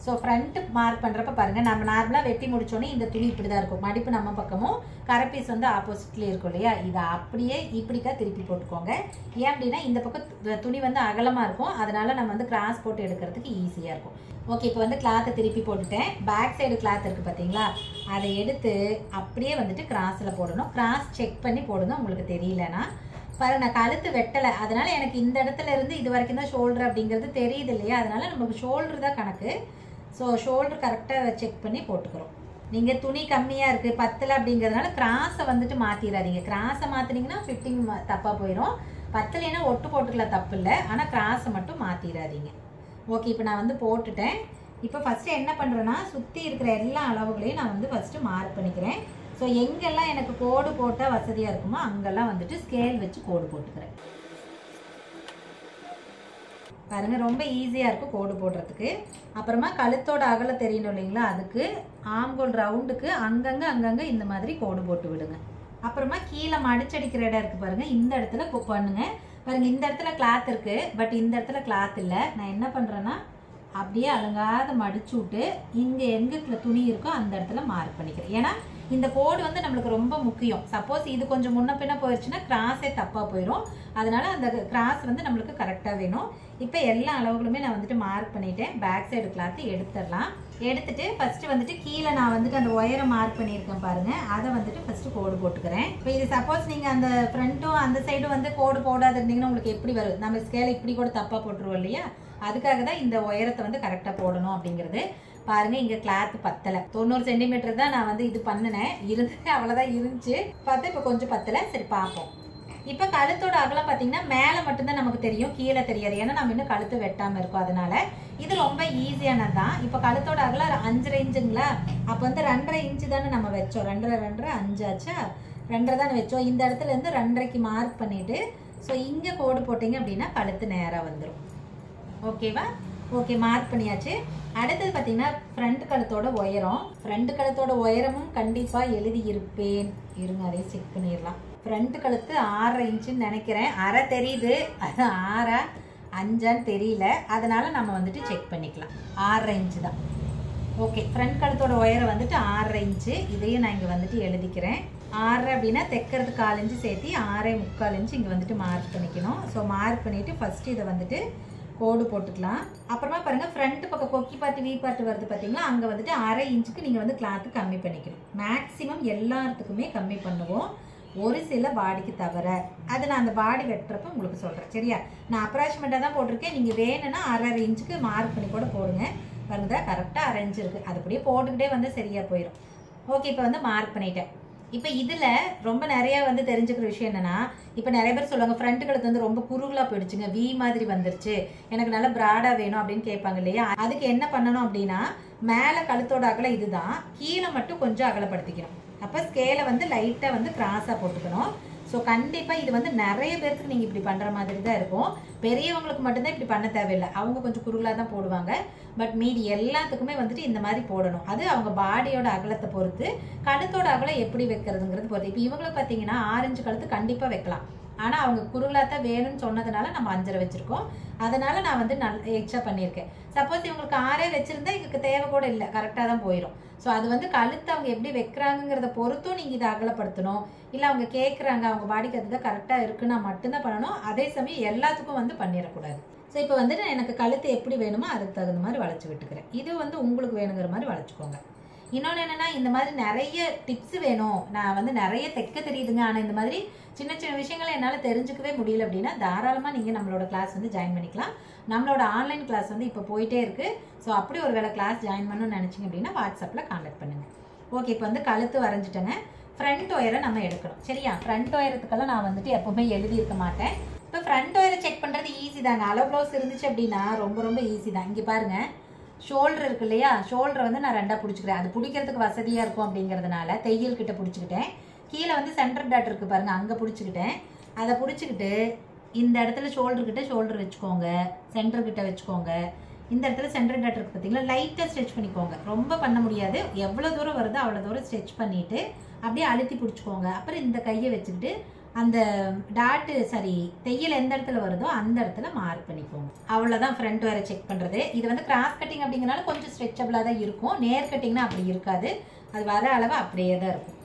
ஸோ ஃப்ரண்ட் மார்க் பண்ணுறப்ப பாருங்கள், நம்ம நார்மலாக வெட்டி முடிச்சோன்னே இந்த துணி இப்படி தான் இருக்கும். மடிப்பு நம்ம பக்கமும் கரைப்பீஸ் வந்து ஆப்போசிட்லேயே இருக்கும் இல்லையா, இதை அப்படியே இப்படிக்கா திருப்பி போட்டுக்கோங்க. ஏன் அப்படின்னா இந்த பக்கம் துணி வந்து அகலமாக இருக்கும், அதனால் நம்ம வந்து கிராஸ் போட்டு எடுக்கிறதுக்கு ஈஸியாக இருக்கும். ஓகே, இப்போ வந்து கிளாத்தை திருப்பி போட்டுட்டேன். பேக் சைடு கிளாத் இருக்குது பார்த்தீங்களா, அதை எடுத்து அப்படியே வந்துட்டு கிராஸில் போடணும். கிராஸ் செக் பண்ணி போடுங்க, உங்களுக்கு தெரியலன்னா. பாரு, நான் கழுத்து வெட்டலை, அதனால் எனக்கு இந்த இடத்துல இருந்து இது வரைக்கும் தான் ஷோல்டர் அப்படிங்கிறது தெரியுது இல்லையா, அதனால் நம்ம ஷோல்டர் தான் கணக்கு. ஸோ ஷோல்டர் கரெக்டாக செக் பண்ணி போட்டுக்கிறோம். நீங்கள் துணி கம்மியாக இருக்குது 10 அப்படிங்கிறதுனால கிராஸை வந்துட்டு மாற்றிடாதீங்க. கிராஸை மாற்றினீங்கன்னா ஃபிட்டிங் தப்பாக போயிடும். 10 ஒட்டு போட்டுக்கலாம், தப்பு இல்லை, ஆனால் கிராஸை மட்டும் மாற்றிடாதீங்க. ஓகே, இப்போ நான் வந்து போட்டுட்டேன். இப்போ ஃபஸ்ட்டு என்ன பண்ணுறேன்னா சுற்றி இருக்கிற எல்லா அளவுகளையும் நான் வந்து ஃபஸ்ட்டு மார்க் பண்ணிக்கிறேன். ஸோ எங்கெல்லாம் எனக்கு கோடு போட்டால் வசதியாக இருக்குமோ அங்கெல்லாம் வந்துட்டு ஸ்கேல் வச்சு கோடு போட்டுக்கிறேன். பாருங்கள், ரொம்ப ஈஸியாக இருக்கும் கோடு போடுறதுக்கு. அப்புறமா கழுத்தோட அகலம் தெரியணும் இல்லைங்களா, அதுக்கு ஆம்கோல் ரவுண்டுக்கு அங்கங்கே இந்த மாதிரி கோடு போட்டு விடுங்க. அப்புறமா கீழே மடிச்சடிக்கிற இடம் இருக்குது பாருங்கள், இந்த இடத்துல பண்ணுங்க. பாருங்கள், இந்த இடத்துல கிளாத் இருக்குது, பட் இந்த இடத்துல கிளாத் இல்லை. நான் என்ன பண்ணுறேன்னா அப்படியே அலங்காத மடிச்சு விட்டு இங்கே எங்கே துணி இருக்கோ அந்த இடத்துல மார்க் பண்ணிக்கிறேன். ஏன்னா இந்த கோடு வந்து நம்மளுக்கு ரொம்ப முக்கியம். சப்போஸ் இது கொஞ்சம் முன்ன பின்ன போயிடுச்சுன்னா கிராஸே தப்பாக போயிடும். அதனால அந்த கிராஸ் வந்து நம்மளுக்கு கரெக்டாக வேணும். இப்போ எல்லா அளவுகளுமே நான் வந்துட்டு மார்க் பண்ணிட்டேன். பேக் சைடு கிளாத்து எடுத்துடலாம். எடுத்துட்டு ஃபர்ஸ்ட் வந்துட்டு கீழே நான் வந்துட்டு அந்த ஒயரை மார்க் பண்ணியிருக்கேன் பாருங்க, அதை வந்துட்டு ஃபர்ஸ்ட் கோடு போட்டுக்கிறேன். இப்போ இது சப்போஸ் நீங்கள் அந்த ஃப்ரண்ட்டும் அந்த சைடும் வந்து கோடு போடாது இருந்தீங்கன்னா உங்களுக்கு எப்படி வரும்? நம்ம ஸ்கேலை இப்படி கூட தப்பாக போட்டுருவோம் இல்லையா? அதுக்காக தான் இந்த உயரத்தை வந்து கரெக்டாக போடணும் அப்படிங்கிறது. பாருங்க, இங்க கிளாத் பத்தலை. 90 சென்டிமீட்டர் தான் நான் வந்து இது பண்ணினேன். இருந்தது அவ்வளோதான் இருந்துச்சு. பார்த்தா இப்போ கொஞ்சம் பத்தலை. சரி பார்ப்போம். இப்போ கழுத்தோட அகலம் பார்த்தீங்கன்னா மேலே மட்டும்தான் நமக்கு தெரியும், கீழே தெரியாது. ஏன்னா நம்ம இன்னும் கழுத்து வெட்டாமல் இருக்கோம். அதனால இது ரொம்ப ஈஸியானது தான். இப்போ கழுத்தோட அகலம் 5.5 இன்ச்சுங்களா, அப்போ வந்து 2.5 இன்ச்சு தானே நம்ம வச்சோம். 2.5 5 ஆச்சா, 2.5 தானே வச்சோம். இந்த இடத்துல இருந்து 2.5க்கு மார்க் பண்ணிட்டு ஸோ இங்கே கோடு போட்டிங்க அப்படின்னா கழுத்து நேராக வந்துடும். ஓகேவா? ஓகே, மார்க் பண்ணியாச்சு. அடுத்தது பார்த்தீங்கன்னா ஃப்ரண்ட் கழுத்தோட உயரம். ஃப்ரண்ட் கழுத்தோட உயரமும் கண்டிப்பாக எழுதி இருப்பேன். இருங்க, அதையும் செக் பண்ணிடலாம். ஃப்ரண்ட் கழுத்து 6.5 இன்ச்சுன்னு நினைக்கிறேன். அரை தெரியுது, அது 6 5 தெரியல. அதனால நம்ம வந்துட்டு செக் பண்ணிக்கலாம். 6.5 இன்ச்சு தான். ஓகே, ஃப்ரண்ட் கழுத்தோட உயரம் வந்துட்டு 6.5 இன்ச்சு. இதையும் நான் இங்கே வந்துட்டு எழுதிக்கிறேன். 6 அப்படின்னா தைக்கிறதுக்கு 4 இன்ச்சு சேர்த்து 6.75 இன்ச்சு இங்கே வந்துட்டு மார்க் பண்ணிக்கணும். ஸோ மார்க் பண்ணிவிட்டு ஃபஸ்ட்டு இதை வந்துட்டு கோடு போட்டுக்கலாம். அப்புறமா பாருங்கள், ஃப்ரண்ட் பக்கம் கொக்கி பார்ட்டு வீ பார்ட்டு வருது பார்த்தீங்களா, அங்கே வந்துட்டு 1/2 இன்ச்சுக்கு நீங்கள் வந்து கிளாத்து கம்மி பண்ணிக்கணும். மேக்ஸிமம் எல்லாத்துக்குமே கம்மி பண்ணுவோம், ஒரு சில பாடிக்கு தவிர. அது நான் அந்த பாடி வெட்டுறப்ப உங்களுக்கு சொல்கிறேன். சரியா? நான் அப்ராக்சிமேட்டாக தான் போட்டிருக்கேன். நீங்கள் வேணும்னா 1/2 இன்ச்சுக்கு மார்க் பண்ணி கூட போடுங்க. பாருங்க, கரெக்டாக 1/2 இன்ச்சு இருக்குது. அதுபடியே போட்டுக்கிட்டே வந்து சரியாக போயிடும். ஓகே, இப்போ வந்து மார்க் பண்ணிட்டேன். இப்போ இதில் ரொம்ப நிறையா வந்து தெரிஞ்சுக்கிற விஷயம் என்னென்னா, இப்போ நிறைய பேர் சொல்லுவாங்க ஃப்ரண்ட் கழுத்து வந்து ரொம்ப குறுகலாக போயிடுச்சுங்க, வி மாதிரி வந்துருச்சு, எனக்கு நல்லா ப்ராடாக வேணும் அப்படின்னு கேட்பாங்க இல்லையா? அதுக்கு என்ன பண்ணணும் அப்படின்னா, மேலே கழுத்தோட அகலம் இதுதான், கீழே மட்டும் கொஞ்சம் அகலப்படுத்திக்கணும். அப்போ ஸ்கேலை வந்து லைட்டாக வந்து கிராஸாக போட்டுக்கணும். ஸோ கண்டிப்பாக இது வந்து நிறைய பேருக்கு நீங்கள் இப்படி பண்ணுற மாதிரி தான் இருக்கும். பெரியவங்களுக்கு மட்டும்தான் இப்படி பண்ண தேவையில்லை, அவங்க கொஞ்சம் குறுகலாக தான் போடுவாங்க. பட் மீதி எல்லாத்துக்குமே வந்துட்டு இந்த மாதிரி போடணும். அது அவங்க பாடியோட அகலத்தை பொறுத்து, கழுத்தோட அகலம் எப்படி வைக்கிறதுங்கிறது பொறுத்து. இப்போ இவங்களுக்கு பார்த்தீங்கன்னா 6 இன்ச்சு கழுத்து கண்டிப்பாக வைக்கலாம். ஆனால் அவங்க குறுகலாக தான் வேணும்னு சொன்னதுனால நம்ம 5.5 வச்சுருக்கோம். அதனால நான் வந்து எக்ஸ்ட்ரா பண்ணியிருக்கேன். சப்போஸ் இவங்களுக்கு 6 வச்சுருந்தா எங்களுக்கு தேவை கூட இல்லை, கரெக்டாக தான் போயிடும். ஸோ அது வந்து கழுத்து அவங்க எப்படி வைக்கிறாங்கிறத பொறுத்தும் நீங்கள் இதை அகலப்படுத்தணும். இல்லை அவங்க கேட்குறாங்க, அவங்க பாடிக்கு அதுதான் கரெக்டாக இருக்குன்னா மட்டும்தான் பண்ணணும். அதே சமயம் எல்லாத்துக்கும் வந்து பண்ணிடக்கூடாது. ஸோ இப்போ வந்துட்டு எனக்கு கழுத்து எப்படி வேணுமோ அதுக்கு தகுந்த மாதிரி வளைச்சி விட்டுக்கிறேன். இது வந்து உங்களுக்கு வேணுங்கிற மாதிரி வளைச்சிக்கோங்க. இன்னொன்று என்னென்னா, இந்த மாதிரி நிறைய டிப்ஸ் வேணும், நான் வந்து நிறைய தைக்க தெரியுதுங்க, ஆனால் இந்த மாதிரி சின்ன சின்ன விஷயங்களை என்னால் தெரிஞ்சுக்கவே முடியல அப்படின்னா தாராளமாக நீங்கள் நம்மளோட கிளாஸ் வந்து ஜாயின் பண்ணிக்கலாம். நம்மளோட ஆன்லைன் கிளாஸ் வந்து இப்போ போயிட்டே இருக்குது. ஸோ அப்படி ஒரு வேளை கிளாஸ் ஜாயின் பண்ணணும்னு நினச்சிங்க அப்படின்னா வாட்ஸ்அப்பில் கான்டாக்ட் பண்ணுங்கள். ஓகே, இப்போ வந்து கழுத்து வரைஞ்சிட்டேங்க. ஃப்ரண்ட் ஒயரை நம்ம எடுக்கணும். சரியா? ஃப்ரண்ட் ஒயரத்துக்கெல்லாம் நான் வந்துட்டு எப்போவுமே எழுதியிருக்க மாட்டேன். இப்போ ஃப்ரண்ட் ஒயரை செக் பண்ணுறது ஈஸி தாங்க. அளவு ப்ளவுஸ் இருந்துச்சு அப்படின்னா ரொம்ப ரொம்ப ஈஸி தான். இங்கே பாருங்கள், ஷோல்டர் இருக்கு இல்லையா, ஷோல்டரை வந்து நான் 2ஆக பிடிச்சிக்கிறேன். அது பிடிக்கிறதுக்கு வசதியாக இருக்கும் அப்படிங்கிறதுனால தையல் கிட்ட பிடிச்சிக்கிட்டேன். கீழே வந்து சென்டர் டாட் இருக்குது பாருங்கள், அங்கே பிடிச்சிக்கிட்டேன். அதை பிடிச்சிக்கிட்டு இந்த இடத்துல ஷோல்டர்கிட்ட ஷோல்டர் வச்சுக்கோங்க, சென்டர்கிட்ட வச்சுக்கோங்க. இந்த இடத்துல சென்டர் டாட் இருக்குது பார்த்தீங்களா, லைட்டாக ஸ்ட்ரெச் பண்ணிக்கோங்க. ரொம்ப பண்ண முடியாது, எவ்வளோ தூரம் வருதோ அவ்வளோ தூரம் ஸ்ட்ரெச் பண்ணிவிட்டு அப்படியே அழுத்தி பிடிச்சிக்கோங்க. அப்புறம் இந்த கையை வச்சுக்கிட்டு அந்த டாட்டு தையல் எந்த இடத்துல வருதோ அந்த இடத்துல மார்க் பண்ணிக்கோங்க. அவ்வளோதான் ஃப்ரண்ட் ஒயரை செக் பண்ணுறது. இது வந்து கிராஸ் கட்டிங் அப்படிங்கிறனால கொஞ்சம் ஸ்ட்ரெச்சபிளாக தான் இருக்கும். நேர் கட்டிங்னா அப்படி இருக்காது, அது வர அளவு அப்படியே தான் இருக்கும்.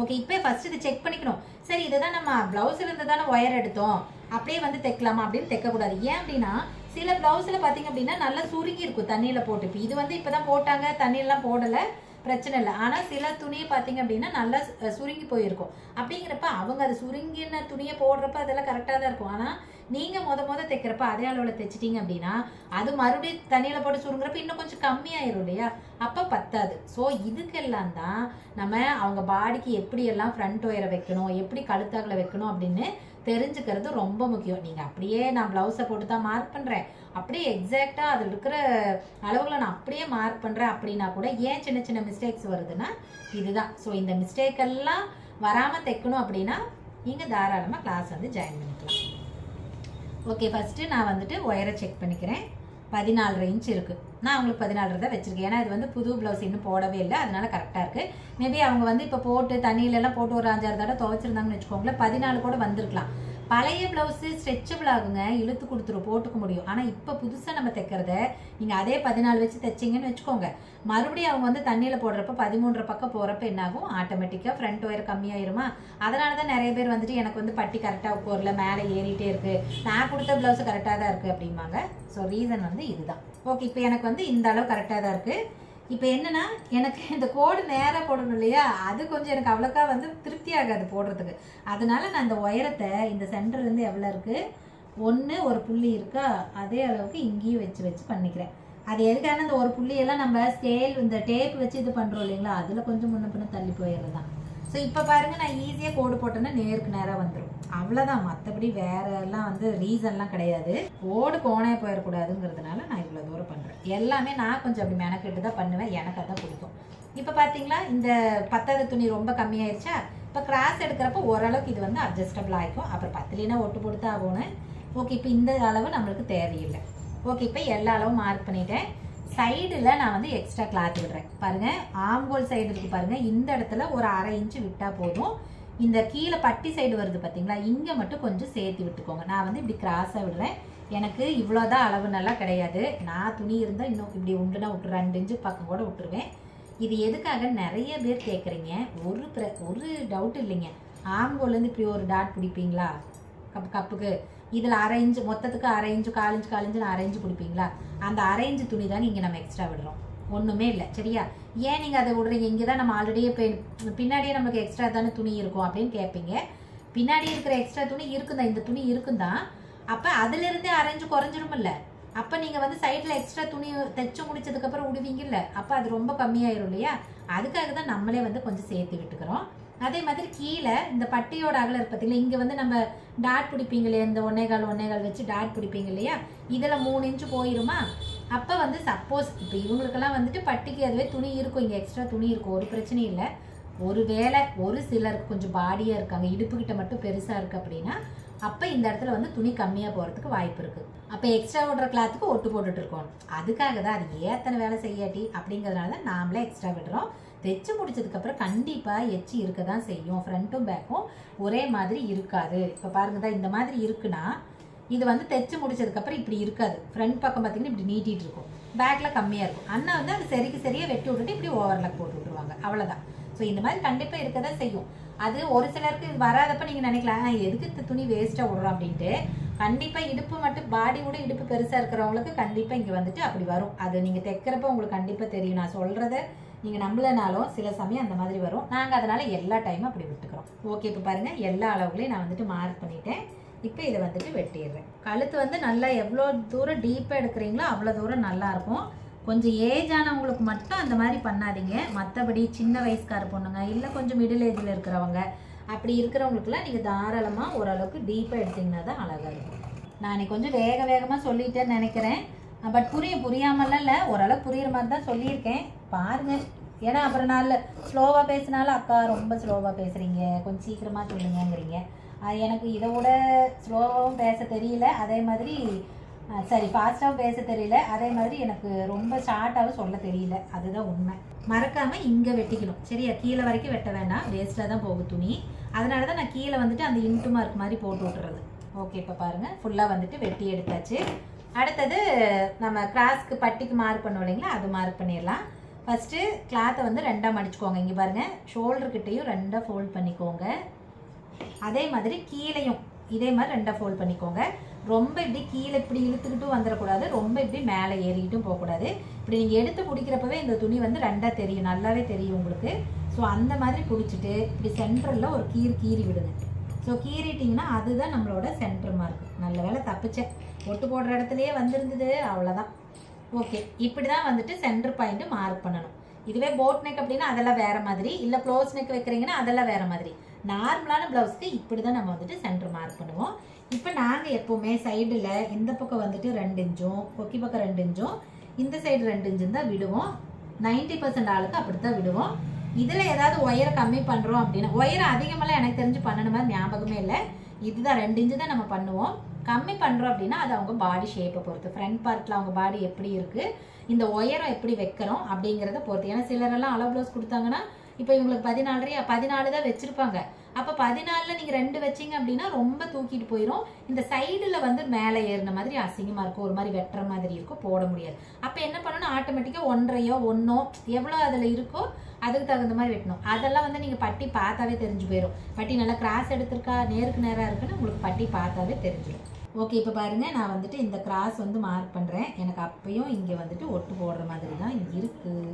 ஓகே, இப்போ ஃபர்ஸ்ட் இது செக் பண்ணிக்கணும். சரி, இதுதான் நம்ம ப்ளவுஸில் இருந்து தானே ஒயர் எடுத்தோம், அப்படியே வந்து தைக்கலாமா அப்படின்னு தைக்கக்கூடாது. ஏன் அப்படின்னா, சில ப்ளவுஸில் பார்த்தீங்க அப்படின்னா நல்லா சுருங்கி இருக்கும் தண்ணியில் போட்டு. இப்போ இது வந்து இப்போ தான் போட்டாங்க, தண்ணியெல்லாம் போடலை, பிரச்சனை இல்லை. ஆனால் சில துணியை பார்த்தீங்க அப்படின்னா நல்லா சுருங்கி போயிருக்கும். அப்படிங்கிறப்ப அவங்க அது சுருங்கின துணியை போடுறப்ப அதெல்லாம் கரெக்டாக தான் இருக்கும். ஆனால் நீங்கள் மொத தைக்கிறப்ப அதே அளவில் தைச்சிட்டிங்க அப்படின்னா அது மறுபடியும் தண்ணியில் போட்டு சுருங்குறப்ப இன்னும் கொஞ்சம் கம்மியாயிரும் இல்லையா, அப்போ பத்தாது. ஸோ இதுக்கெல்லாம் தான் நம்ம அவங்க பாடிக்கு எப்படியெல்லாம் ஃப்ரண்ட் ஒயரை வைக்கணும், எப்படி கழுத்தாக்கில் வைக்கணும் அப்படின்னு தெரிஞ்சுக்கிறது ரொம்ப முக்கியம். நீங்கள் அப்படியே நான் ப்ளவுஸை போட்டு தான் மார்க் பண்ணுறேன், அப்படியே எக்ஸாக்டாக அதில் இருக்கிற அளவுகளை நான் அப்படியே மார்க் பண்ணுறேன் அப்படின்னா கூட ஏன் சின்ன சின்ன மிஸ்டேக்ஸ் வருதுன்னா இதுதான். ஸோ இந்த மிஸ்டேக் எல்லாம் வராமல் தைக்கணும் அப்படின்னா நீங்கள் தாராளமாக கிளாஸ் வந்து ஜாயின் பண்ணிக்கலாம். ஓகே, ஃபஸ்ட்டு நான் வந்துட்டு ஒயரை செக் பண்ணிக்கிறேன். 14 இன்ச் இருக்குது. நான் உங்களுக்கு 14 தான் வச்சுருக்கேன். ஏன்னா இது வந்து புது ப்ளவுஸ் இன்னும் போடவே இல்லை, அதனால கரெக்டாக இருக்குது. மேபி அவங்க வந்து இப்போ போட்டு தண்ணியிலலாம் போட்டு ஒரு 5-6 தடவை துவைச்சிருந்தாங்கன்னு வச்சுக்கோங்களேன், 14 கூட வந்திருக்கலாம். பழைய ப்ளவுஸு ஸ்ட்ரெச்சபிள் ஆகுங்க, இழுத்து கொடுத்துரும், போட்டுக்க முடியும். ஆனால் இப்போ புதுசாக நம்ம தைக்கிறத நீங்கள் அதே 14 வச்சு தைச்சிங்கன்னு வச்சுக்கோங்க, மறுபடியும் அவங்க வந்து தண்ணியில் போடுறப்ப 13 பக்கம் போகிறப்ப என்னாகும், ஆட்டோமேட்டிக்காக ஃப்ரண்ட் ஒயர் கம்மியாயிருமா. அதனால தான் நிறைய பேர் வந்துட்டு எனக்கு வந்து பட்டி கரெக்டாக போடல, மேலே ஏறிட்டே இருக்குது, நான் கொடுத்த ப்ளவுஸு கரெக்டாக தான் இருக்குது அப்படிம்பாங்க. ஸோ ரீசன் வந்து இதுதான். ஓகே, இப்போ எனக்கு வந்து இந்த அளவு கரெக்டாக தான் இருக்குது. இப்போ என்னன்னா, எனக்கு இந்த கோடு நேராக போடணும் இல்லையா, அது கொஞ்சம் எனக்கு அவ்வளோக்கா வந்து திருப்தி ஆகாது போடுறதுக்கு. அதனால நான் இந்த உயரத்தை இந்த சென்டர்லேருந்து எவ்வளோ இருக்குது, 1 ஒரு புள்ளி இருக்கா, அதே அளவுக்கு இங்கேயும் வச்சு பண்ணிக்கிறேன். அது எதுக்கான இந்த ஒரு புள்ளியெல்லாம் நம்ம ஸ்கேல் இந்த டேப் வச்சு இது பண்ணுறோம் இல்லைங்களா, அதில் கொஞ்சம் முன்ன பின்ன தள்ளி போயிடுறது தான். ஸோ இப்போ பாருங்கள், நான் ஈஸியாக கோடு போட்டேன்னா நேருக்கு நேராக வந்துடும், அவ்வளோதான். மற்றபடி வேறெல்லாம் வந்து ரீசன்லாம் கிடையாது. கோடு கோணையாக போயிடக்கூடாதுங்கிறதுனால நான் இவ்வளோ தூரம் பண்ணுறேன். எல்லாமே நான் கொஞ்சம் அப்படி மெனக்கெட்டு தான் பண்ணுவேன், எனக்கு அதான் பிடிக்கும். இப்போ பார்த்தீங்களா, இந்த 10வது துணி ரொம்ப கம்மியாயிருச்சா. இப்போ கிராஸ் எடுக்கிறப்ப ஓரளவுக்கு இது வந்து அட்ஜஸ்டபிள் ஆகிக்கும். அப்புறம் 10லினா ஒட்டு போட்டு தான் ஆகணும். ஓகே, இப்போ இந்த அளவு நம்மளுக்கு தேவையில்லை. ஓகே, இப்போ எல்லா அளவும் மார்க் பண்ணிட்டேன். சைடில் நான் வந்து எக்ஸ்ட்ரா கிளாத் விடுறேன். பாருங்கள், ஆம்கோல் சைடு இருக்குது பாருங்கள், இந்த இடத்துல ஒரு 1/2 இன்ச்சு விட்டால் போதும். இந்த கீழே பட்டி சைடு வருது பார்த்தீங்களா, இங்கே மட்டும் கொஞ்சம் சேர்த்து விட்டுக்கோங்க. நான் வந்து இப்படி கிராஸாக விடுறேன். எனக்கு இவ்வளோதான் அளவு நல்லா கிடையாது. நான் துணி இருந்தால் இன்னும் இப்படி உண்டுனா விட்டு 2 இன்ச்சு பக்கம் கூட விட்டுருவேன். இது எதுக்காக நிறைய பேர் கேட்குறீங்க, ஒரு டவுட் இல்லைங்க. ஆம்கோல்லேருந்து இப்படி ஒரு டாட் பிடிப்பீங்களா கப்புக்கு, இதில் 1/2 இன்ச்சு மொத்தத்துக்கு 1/2 இன்ச்சு 1/4 இன்ச்சு 1/4 இன்ச்சு 1/2 இன்ச்சு பிடிப்பீங்களா, அந்த 1/2 இன்ச்சு துணி தான் இங்கே நம்ம எக்ஸ்ட்ரா விடுறோம், ஒன்றுமே இல்லை. சரியா, ஏன் நீங்கள் அதை விடுறீங்க, இங்கே தான் நம்ம ஆல்ரெடியே பின்னாடியே நமக்கு எக்ஸ்ட்ரா தானே துணி இருக்கும் அப்படின்னு கேட்பீங்க. பின்னாடி இருக்கிற எக்ஸ்ட்ரா துணி இருக்குதான், இந்த துணி இருக்குதான். அப்போ அதிலிருந்தே 1/2 இன்ச்சு குறைஞ்சிருமில்ல. அப்போ நீங்கள் வந்து சைடில் எக்ஸ்ட்ரா துணி தைச்சு முடிச்சதுக்கப்புறம் விடுவீங்கல்ல, அப்போ அது ரொம்ப கம்மியாயிரும் இல்லையா. அதுக்காக தான் நம்மளே வந்து கொஞ்சம் சேர்த்து விட்டுக்கிறோம். அதே மாதிரி கீழே இந்த பட்டியோட அகலம் பார்த்தீங்களா, இங்கே வந்து நம்ம டாட் பிடிப்பீங்க இல்லையா, இந்த 1/4 வச்சு டாட் பிடிப்பீங்க இல்லையா, இதில் 3 இன்ச்சு போயிருமா. அப்போ வந்து சப்போஸ் இப்போ இவங்களுக்கெல்லாம் வந்துட்டு பட்டிக்கு அதுவே துணி இருக்கும், இங்கே எக்ஸ்ட்ரா துணி இருக்கும், ஒரு பிரச்சனையும் இல்லை. ஒருவேளை ஒரு சிலருக்கு கொஞ்சம் பாடியாக இருக்காங்க, இடுப்புக்கிட்ட மட்டும் பெருசாக இருக்குது அப்படின்னா, அப்போ இந்த இடத்துல வந்து துணி கம்மியாக போகிறதுக்கு வாய்ப்பு இருக்குது. அப்போ எக்ஸ்ட்ரா விடுற கிளாத்துக்கு ஒட்டு போட்டுட்டு இருக்கோம். அதுக்காக தான், அது ஏத்தனை வேலை செய்யாட்டி அப்படிங்கிறதுனால தான் நாமளே எக்ஸ்ட்ரா விடுறோம். தைச்சு முடிச்சதுக்கப்புறம் கண்டிப்பாக எச்சி இருக்க தான் செய்யும், ஃப்ரண்ட்டும் பேக்கும் ஒரே மாதிரி இருக்காது. இப்போ பாருங்க தான், இந்த மாதிரி இருக்குன்னா இது வந்து தைச்சு முடிச்சதுக்கப்புறம் இப்படி இருக்காது. ஃப்ரண்ட் பக்கம் பார்த்தீங்கன்னா இப்படி நீட்டிகிட்டு இருக்கும், பேக்கில் கம்மியாக இருக்கும். அண்ணா வந்து அது சரியாக வெட்டி விட்டுட்டு இப்படி ஓவர்லாக் போட்டு விட்டுருவாங்க, அவ்வளோதான். ஸோ இந்த மாதிரி கண்டிப்பாக இருக்க தான் செய்யும். அது ஒரு சிலருக்கு இது வராதப்ப நீங்கள் நினைக்கலாம், எதுக்கு இந்த துணி வேஸ்ட்டாக விடுறோம் அப்படின்ட்டு. கண்டிப்பாக இடுப்பு மட்டும் பாடி கூட இடுப்பு பெருசாக இருக்கிறவங்களுக்கு கண்டிப்பாக இங்கே வந்துட்டு அப்படி வரும். அது நீங்கள் தைக்கிறப்ப உங்களுக்கு கண்டிப்பாக தெரியும். நான் சொல்கிறத நீங்கள் நம்பலனாலும் சில சமயம் அந்த மாதிரி வரும். நாங்கள் அதனால் எல்லா டைமும் அப்படி விட்டுக்கிறோம். ஓகே, இப்போ பாருங்கள், எல்லா அளவுகளையும் நான் வந்துட்டு மார்க் பண்ணிட்டேன். இப்போ இதை வந்துட்டு வெட்டிடுறேன். கழுத்து வந்து நல்லா எவ்வளோ தூரம் டீப்பாக எடுக்கிறீங்களோ அவ்வளோ தூரம் நல்லாயிருக்கும். கொஞ்சம் ஏஜ் ஆனவங்களுக்கு மட்டும் அந்த மாதிரி பண்ணாதீங்க. மற்றபடி சின்ன வயசுக்கார பொண்ணுங்க, இல்லை கொஞ்சம் மிடில் ஏஜில் இருக்கிறவங்க, அப்படி இருக்கிறவங்களுக்குலாம் நீங்கள் தாராளமாக ஓரளவுக்கு டீப்பாக எடுத்திங்கன்னா தான் அழகாக இருக்கும். நான் இன்னைக்கு கொஞ்சம் வேகமாக சொல்லிட்டேன்னு நினைக்கிறேன். பட் புரியாமலாம் இல்லை, ஓரளவு புரியுற மாதிரி தான் சொல்லியிருக்கேன். பாருங்கள், ஏன்னா அப்புறம் நாள் ஸ்லோவாக பேசினாலும் அக்கா ரொம்ப ஸ்லோவாக பேசுகிறீங்க, கொஞ்சம் சீக்கிரமாக சொல்லுங்கங்கிறீங்க. அது எனக்கு இதை விட ஸ்லோவாகவும் பேச தெரியல, அதே மாதிரி ஃபாஸ்ட்டாகவும் பேச தெரியல, அதே மாதிரி எனக்கு ரொம்ப ஷார்ட்டாகவும் சொல்ல தெரியல. அதுதான் உண்மை. மறக்காமல் இங்கே வெட்டிக்கணும். சரியா, கீழே வரைக்கும் வெட்ட வேண்டாம், வேஸ்ட்டில் தான் போகும் துணி. அதனால தான் நான் கீழே வந்துட்டு அந்த இன்ட்டு மார்க் மாதிரி போட்டு விட்டுறது. ஓகே, இப்போ பாருங்கள், ஃபுல்லாக வந்துட்டு வெட்டி எடுத்தாச்சு. அடுத்தது நம்ம கிராஸ்க்கு பட்டிக்கு மார்க் பண்ணுவோம் இல்லைங்களா, அது மார்க் பண்ணிடலாம். ஃபஸ்ட்டு கிளாத்தை வந்து 2ஆக மடிச்சுக்கோங்க. இங்கே பாருங்கள், ஷோல்டர்கிட்டையும் 2ஆக ஃபோல்ட் பண்ணிக்கோங்க. அதே மாதிரி கீழையும் இதே மாதிரி 2ஆக ஃபோல்ட் பண்ணிக்கோங்க. ரொம்ப இப்படி கீழே இப்படி இழுத்துக்கிட்டும் வந்துடக்கூடாது, ரொம்ப இப்படி மேலே ஏறிக்கிட்டும் போகக்கூடாது. இப்படி நீங்கள் எடுத்து பிடிக்கிறப்பவே இந்த துணி வந்து 2ஆக தெரியும், நல்லாவே தெரியும் உங்களுக்கு. ஸோ அந்த மாதிரி பிடிச்சிட்டு இப்படி சென்டரில் ஒரு கீறி விடுங்க. ஸோ கீறிட்டிங்கன்னா அதுதான் நம்மளோட சென்டர் மார்க். நல்ல வேலை தப்பிச்சேன், ஒட்டு போடுற இடத்துலையே வந்திருந்தது, அவ்வளோதான். ஓகே, இப்படி தான் வந்துட்டு சென்டர் பாயிண்ட்டு மார்க் பண்ணணும். இதுவே போட் நெக் அப்படின்னா அதெல்லாம் வேறு மாதிரி, இல்லை க்ளோஸ் நெக் வைக்கிறீங்கன்னா அதெல்லாம் வேறு மாதிரி. நார்மலான ப்ளவுஸ்க்கு இப்படி தான் நம்ம வந்துட்டு சென்டர் மார்க் பண்ணுவோம். இப்போ நாங்கள் எப்போவுமே சைடில் இந்த பக்கம் வந்துட்டு 2 இன்ச்சும் கொக்கி பக்கம் 2 இன்ச்சும் இந்த சைடு 2 இன்ச்சும் தான் விடுவோம். 90% ஆளுக்கு அப்படி தான் விடுவோம். இதில் ஏதாவது ஒயரை கம்மி பண்ணுறோம் அப்படின்னா, ஒயரை அதிகமெல்லாம் எனக்கு தெரிஞ்சு பண்ணன மாதிரி ஞாபகமே இல்லை. இதுதான் 2 இன்ச்சு தான் நம்ம பண்ணுவோம். கம்மி பண்ணுறோம் அப்படின்னா அது அவங்க பாடி ஷேப்பை பொறுத்து, ஃப்ரண்ட் பார்ட்டில் அவங்க பாடி எப்படி இருக்குது, இந்த ஒயரம் எப்படி வைக்கிறோம் அப்படிங்கிறத பொறுத்து. ஏன்னா சிலரெல்லாம் அளவு ப்ளவுஸ் கொடுத்தாங்கன்னா இப்போ இவங்களுக்கு 14 தான் வச்சுருப்பாங்க. அப்போ 14ல் நீங்கள் 2 வச்சிங்க அப்படின்னா ரொம்ப தூக்கிட்டு போயிடும். இந்த சைடில் வந்து மேலே ஏறின மாதிரி அசிங்கமாக இருக்கும், ஒரு மாதிரி வெட்டுற மாதிரி இருக்கும், போட முடியாது. அப்போ என்ன பண்ணணும், ஆட்டோமேட்டிக்காக 1.5 1 எவ்வளோ அதில் இருக்கோ அதுக்கு தகுந்த மாதிரி வெட்டணும். அதெல்லாம் வந்து நீங்கள் பட்டி பார்த்தாவே தெரிஞ்சு போயிடும். பட்டி நல்லா கிராஸ் எடுத்திருக்கா, நேருக்கு நேராக இருக்குன்னு உங்களுக்கு பட்டி பார்த்தாவே தெரிஞ்சிடும். ஓகே, இப்போ பாருங்கள், நான் வந்துட்டு இந்த கிராஸ் வந்து மார்க் பண்ணுறேன். எனக்கு அப்பயும் இங்கே வந்துட்டு ஒட்டு போடுற மாதிரி தான் இருக்குது.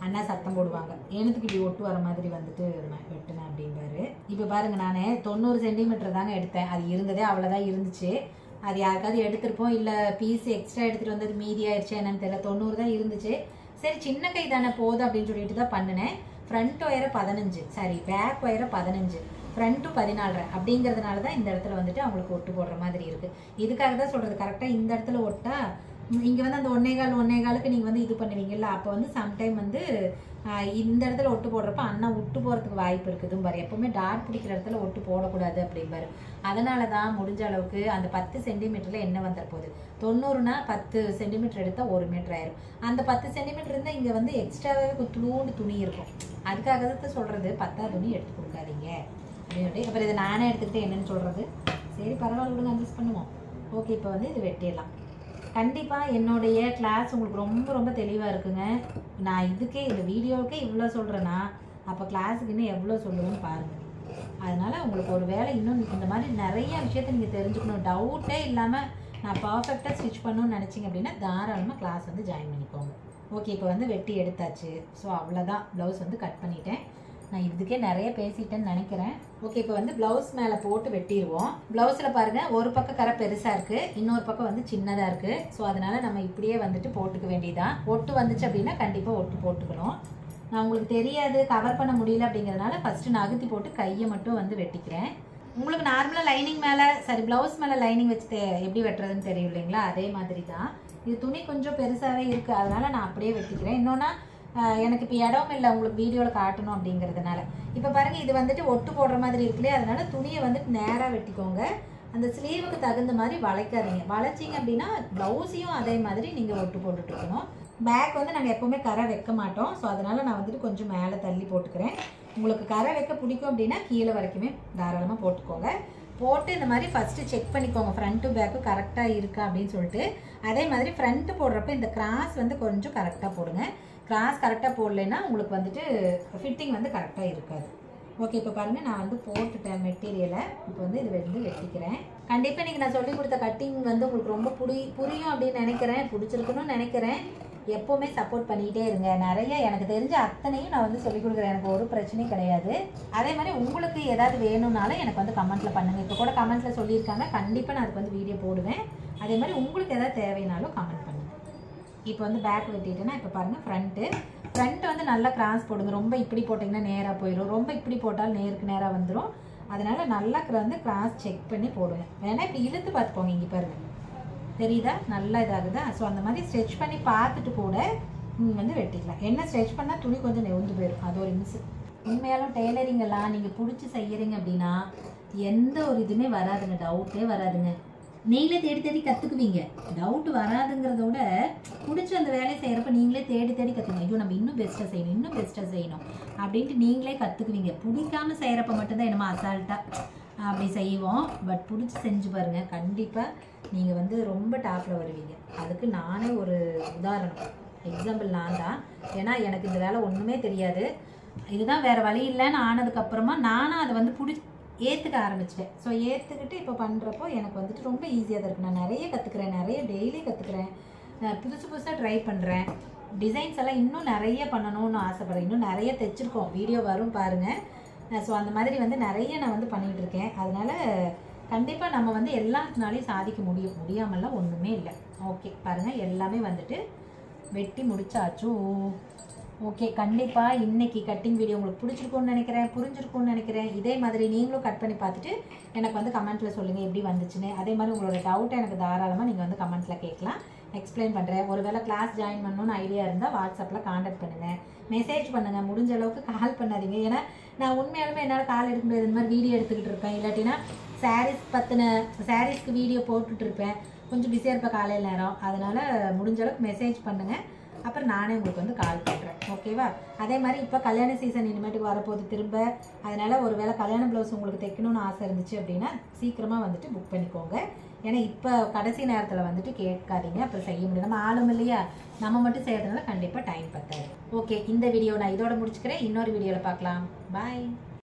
அண்ணா சத்தம் போடுவாங்க, எனத்துக்கு இப்படி ஒட்டு வர மாதிரி வந்துட்டு வெட்டினேன் அப்படின்பாரு. இப்போ பாருங்கள், நான் 90 சென்டிமீட்டர் தாங்க எடுத்தேன். அது இருந்ததே அவ்வளோதான் இருந்துச்சு. அது யாருக்காவது எடுத்துருப்போம், இல்லை பீஸ் எக்ஸ்ட்ரா எடுத்துகிட்டு வந்தது மீதி ஆயிடுச்சு என்னன்னு தெரியல. 90 தான் இருந்துச்சு. சரி சின்ன கை தானே போதும் அப்படின்னு சொல்லிட்டு தான் பண்ணினேன். ஃப்ரண்ட் ஒயரை 15, சாரி பேக் ஒயரை 15, ஃப்ரண்ட்டும் 14 அப்படிங்கிறதுனால தான் இந்த இடத்துல வந்துட்டு அவங்களுக்கு ஒட்டு போடுற மாதிரி இருக்குது. இதுக்காக தான் சொல்கிறது, கரெக்டாக இந்த இடத்துல ஒட்டா இங்கே வந்து அந்த 1.25 நீங்கள் வந்து இது பண்ணுவீங்கல்ல, அப்போ வந்து சம்டைம் வந்து இந்த இடத்துல ஒட்டு போடுறப்ப அண்ணா விட்டு போகிறதுக்கு வாய்ப்பு இருக்குதும் பாரு. எப்போவுமே டாட் பிடிக்கிற இடத்துல ஒட்டு போடக்கூடாது அப்படிம்பாரு. அதனால தான் முடிஞ்ச அளவுக்கு அந்த 10 சென்டிமீட்டரில் என்ன வந்துட போகுது, 90னா 10 சென்டிமீட்டர் எடுத்தால் 1 மீட்டர் ஆயிரும். அந்த 10 சென்டிமீட்டர் இருந்தால் இங்கே வந்து எக்ஸ்ட்ராவே துளூண்டு துணி இருக்கும். அதுக்காக தான் சொல்கிறது, 10 துணி எடுத்து கொடுக்காதீங்க அப்படின்னு. அப்புறம் இதை நானே எடுத்துக்கிட்டு என்னன்னு சொல்கிறது. சரி பரவாயில்ல விடுங்க, அட்ஜஸ்ட் பண்ணுவோம். ஓகே, இப்போ வந்து இது வெட்டிடலாம். கண்டிப்பாக என்னுடைய கிளாஸ் உங்களுக்கு ரொம்ப ரொம்ப தெளிவாக இருக்குங்க. நான் இதுக்கே இந்த வீடியோவுக்கே இவ்வளோ சொல்கிறேன்னா அப்போ கிளாஸுக்கு இன்னும் எவ்வளோ சொல்லுவேன்னு பாருங்கள். அதனால் உங்களுக்கு ஒரு வேலை இன்னும் இந்த மாதிரி நிறைய விஷயத்த நீங்கள் தெரிஞ்சுக்கணும், டவுட்டே இல்லாமல் நான் பர்ஃபெக்டாக ஸ்டிச் பண்ணணும்னு நினச்சிங்க அப்படின்னா தாராளமாக கிளாஸ் வந்து ஜாயின் பண்ணிக்கோங்க. ஓகே, இப்போ வந்து வெட்டி எடுத்தாச்சு. ஸோ அவ்வளோதான், ப்ளவுஸ் வந்து கட் பண்ணிட்டேன். நான் இதுக்கே நிறைய பேசிட்டேன்னு நினைக்கிறேன். ஓகே, இப்போ வந்து ப்ளவுஸ் மேலே போட்டு வெட்டிடுவோம். ப்ளவுஸில் பாருங்கள், ஒரு பக்கம் கரை பெருசாக இருக்குது, இன்னொரு பக்கம் வந்து சின்னதாக இருக்குது. ஸோ அதனால் நம்ம இப்படியே வந்துட்டு போட்டுக்க வேண்டியதான். ஒட்டு வந்துச்சு அப்படின்னா கண்டிப்பாக ஒட்டு போட்டுக்கணும். நான் உங்களுக்கு தெரியாது, கவர் பண்ண முடியல அப்படிங்கிறதுனால ஃபஸ்ட்டு நகர்த்தி போட்டு கையை மட்டும் வந்து வெட்டிக்கிறேன். உங்களுக்கு நார்மலாக லைனிங் மேலே, சாரி ப்ளவுஸ் மேலே லைனிங் வச்சு எப்படி வெட்டுறதுன்னு தெரியும் இல்லைங்களா, அதே மாதிரி தான். இது துணி கொஞ்சம் பெருசாகவே இருக்குது, அதனால் நான் அப்படியே வெட்டிக்கிறேன். இன்னொன்னா எனக்கு இப்போ இடம் இல்லை உங்களுக்கு வீடியோவில் காட்டணும் அப்படிங்கிறதுனால. இப்போ பாருங்கள், இது வந்துட்டு ஒட்டு போடுற மாதிரி இருக்குல்லையே, அதனால் துணியை வந்துட்டு நேராக வெட்டிக்கோங்க. அந்த ஸ்லீவுக்கு தகுந்த மாதிரி வளைக்காதீங்க. வளைச்சிங்க அப்படின்னா ப்ளவுஸையும் அதே மாதிரி நீங்கள் ஒட்டு போட்டுட்ருக்கணும். பேக் வந்து நாங்கள் எப்போவுமே கரை வைக்க மாட்டோம். ஸோ அதனால் நான் வந்துட்டு கொஞ்சம் மேலே தள்ளி போட்டுக்கிறேன். உங்களுக்கு கரை வைக்க பிடிக்கும் அப்படின்னா கீழே வரைக்குமே தாராளமாக போட்டுக்கோங்க. போட்டு இந்த மாதிரி ஃபஸ்ட்டு செக் பண்ணிக்கோங்க, ஃப்ரண்ட்டு பேக்கு கரெக்டாக இருக்கா அப்படின்னு சொல்லிட்டு. அதே மாதிரி ஃப்ரண்ட்டு போடுறப்ப இந்த கிராஸ் வந்து கொஞ்சம் கரெக்டாக போடுங்க. கிராஸ் கரெக்டாக போடலைன்னா உங்களுக்கு வந்துட்டு ஃபிட்டிங் வந்து கரெக்டாக இருக்காது. ஓகே, இப்போ பாருங்கள், நான் வந்து போட்டுட்டேன் மெட்டீரியலை. இப்போ வந்து இது வந்து வெட்டிக்கிறேன். கண்டிப்பாக நீங்கள் நான் சொல்லி கொடுத்த கட்டிங் வந்து உங்களுக்கு ரொம்ப புரியும் அப்படின்னு நினைக்கிறேன், பிடிச்சிருக்குன்னு நினைக்கிறேன். எப்போவுமே சப்போர்ட் பண்ணிக்கிட்டே இருங்க. நிறைய எனக்கு தெரிஞ்ச அத்தனையும் நான் வந்து சொல்லிக் கொடுக்குறேன், எனக்கு ஒரு பிரச்சனையும் கிடையாது. அதே மாதிரி உங்களுக்கு ஏதாவது வேணும்னாலும் எனக்கு வந்து கமெண்ட்டில் பண்ணுங்கள். இப்போ கூட கமெண்ட்டில் சொல்லியிருக்காங்க, கண்டிப்பாக நான் அதுக்கு வந்து வீடியோ போடுவேன். அதே மாதிரி உங்களுக்கு ஏதாவது தேவைனாலும் கமெண்ட் பண்ணுங்கள். இப்போ வந்து பேக் வெட்டிட்டேன்னா இப்போ பாருங்கள், ஃப்ரண்ட்டு வந்து நல்லா கிராஸ் போடுங்க. ரொம்ப இப்படி போட்டிங்கன்னா நேராக போயிடும், ரொம்ப இப்படி போட்டால் நேருக்கு நேராக வந்துடும். அதனால் நல்லா வந்து கிராஸ் செக் பண்ணி போடுங்க. வேணால் இப்படி இழுத்து பார்த்துக்கோங்க. இங்கே பாருங்கள், தெரியுதா, நல்லா இதாகுதா. ஸோ அந்த மாதிரி ஸ்ட்ரெச் பண்ணி பார்த்துட்டு கூட நீங்கள் வந்து வெட்டிக்கலாம். என்ன ஸ்ட்ரெச் பண்ணால் துணி கொஞ்சம் நெவுந்து போயிடும், அது ஒரு மிஸ். உண்மையாலும் டெய்லரிங் எல்லாம் நீங்கள் பிடிச்சி செய்யறீங்க அப்படின்னா எந்த ஒரு இதுவுமே வராதுங்க, டவுட்டே வராதுங்க. நீங்களே தேடி தேடி கற்றுக்குவீங்க. டவுட் வராதுங்கிறத விட பிடிச்சி அந்த வேலையை செய்கிறப்ப நீங்களே தேடி தேடி கற்றுக்குவீங்க. ஐயோ நம்ம இன்னும் பெஸ்ட்டாக செய்யணும் அப்படின்ட்டு நீங்களே கற்றுக்குவீங்க. பிடிக்காமல் செய்கிறப்ப மட்டும்தான் என்னமோ அசால்ட்டாக அப்படி செய்வோம். பட் பிடிச்சி செஞ்சு பாருங்கள், கண்டிப்பாக நீங்கள் வந்து ரொம்ப டாப்பில் வருவீங்க. அதுக்கு நானே ஒரு உதாரணம், எக்ஸாம்பிள் நான் தான். ஏன்னா எனக்கு இந்த வேலை ஒன்றுமே தெரியாது, இதுதான் வேறு வழி இல்லைன்னு ஆனதுக்கப்புறமா நானும் அதை வந்து ஏற்றுக்க ஆரம்பிச்சிட்டேன். ஸோ ஏற்றுக்கிட்டு இப்போ பண்ணுறப்போ எனக்கு வந்துட்டு ரொம்ப ஈஸியாக தான் இருக்குது. நான் நிறைய கற்றுக்குறேன், நிறைய டெய்லி கற்றுக்குறேன், புதுசாக ட்ரை பண்ணுறேன். டிசைன்ஸ் எல்லாம் இன்னும் நிறைய பண்ணணும்னு ஆசைப்பட்றேன். இன்னும் நிறைய தைச்சிருக்கோம், வீடியோ வரும் பாருங்கள். ஸோ அந்த மாதிரி வந்து நிறைய நான் வந்து பண்ணிகிட்டு இருக்கேன். அதனால் கண்டிப்பாக நம்ம வந்து எல்லாத்துனாலையும் சாதிக்க முடியாமல்லாம் ஒன்றுமே இல்லை. ஓகே பாருங்கள், எல்லாமே வந்துட்டு வெட்டி முடிச்சாச்சு. ஓகே, கண்டிப்பாக இன்னைக்கு கட்டிங் வீடியோ உங்களுக்கு பிடிச்சிருக்கும்னு நினைக்கிறேன், புரிஞ்சிருக்கும்னு நினைக்கிறேன். இதே மாதிரி நீங்களும் கட் பண்ணி பார்த்துட்டு எனக்கு வந்து கமெண்ட்டில் சொல்லுங்கள் எப்படி வந்துச்சுன்னு. அதே மாதிரி உங்களோட டவுட்டை எனக்கு தாராளமாக நீங்கள் வந்து கமெண்ட்டில் கேட்கலாம், எக்ஸ்பிளைன் பண்ணுறேன். ஒருவேளை கிளாஸ் ஜாயின் பண்ணணும்னு ஐடியா இருந்தால் வாட்ஸ்அப்பில் காண்டாக்ட் பண்ணுங்கள், மெசேஜ் பண்ணுங்கள், முடிஞ்ச அளவுக்கு கால் பண்ணாதீங்க. ஏன்னா நான் உண்மையாலுமே என்னால் கால் எடுக்க முடியாது. இந்த மாதிரி வீடியோ எடுத்துக்கிட்டு இருப்பேன், இல்லாட்டினா சாரீஸ்க்கு வீடியோ போட்டுட்ருப்பேன், கொஞ்சம் பிஸியாக இருப்பேன் காலையில் நேரம். அதனால் முடிஞ்ச அளவுக்கு மெசேஜ் பண்ணுங்கள், அப்புறம் நானே உங்களுக்கு வந்து கால் பண்ணுறேன். ஓகேவா? அதே மாதிரி இப்போ கல்யாண சீசன் இனிமேட்டுக்கு வரப்போகுது திரும்ப. அதனால் ஒரு வேளை கல்யாண ப்ளவுஸ் உங்களுக்கு தைக்கணும்னு ஆசை இருந்துச்சு அப்படின்னா சீக்கிரமாக வந்துட்டு புக் பண்ணிக்கோங்க. ஏன்னா இப்போ கடைசி நேரத்தில் வந்துட்டு கேட்காதீங்க, அப்புறம் செய்ய முடியும். நம்ம ஆளும் இல்லையா, நம்ம மட்டும் செய்யறதுனால கண்டிப்பாக டைம் பத்தாது. ஓகே, இந்த வீடியோ நான் இதோட முடிச்சுக்கிறேன். இன்னொரு வீடியோவில் பார்க்கலாம். பாய்.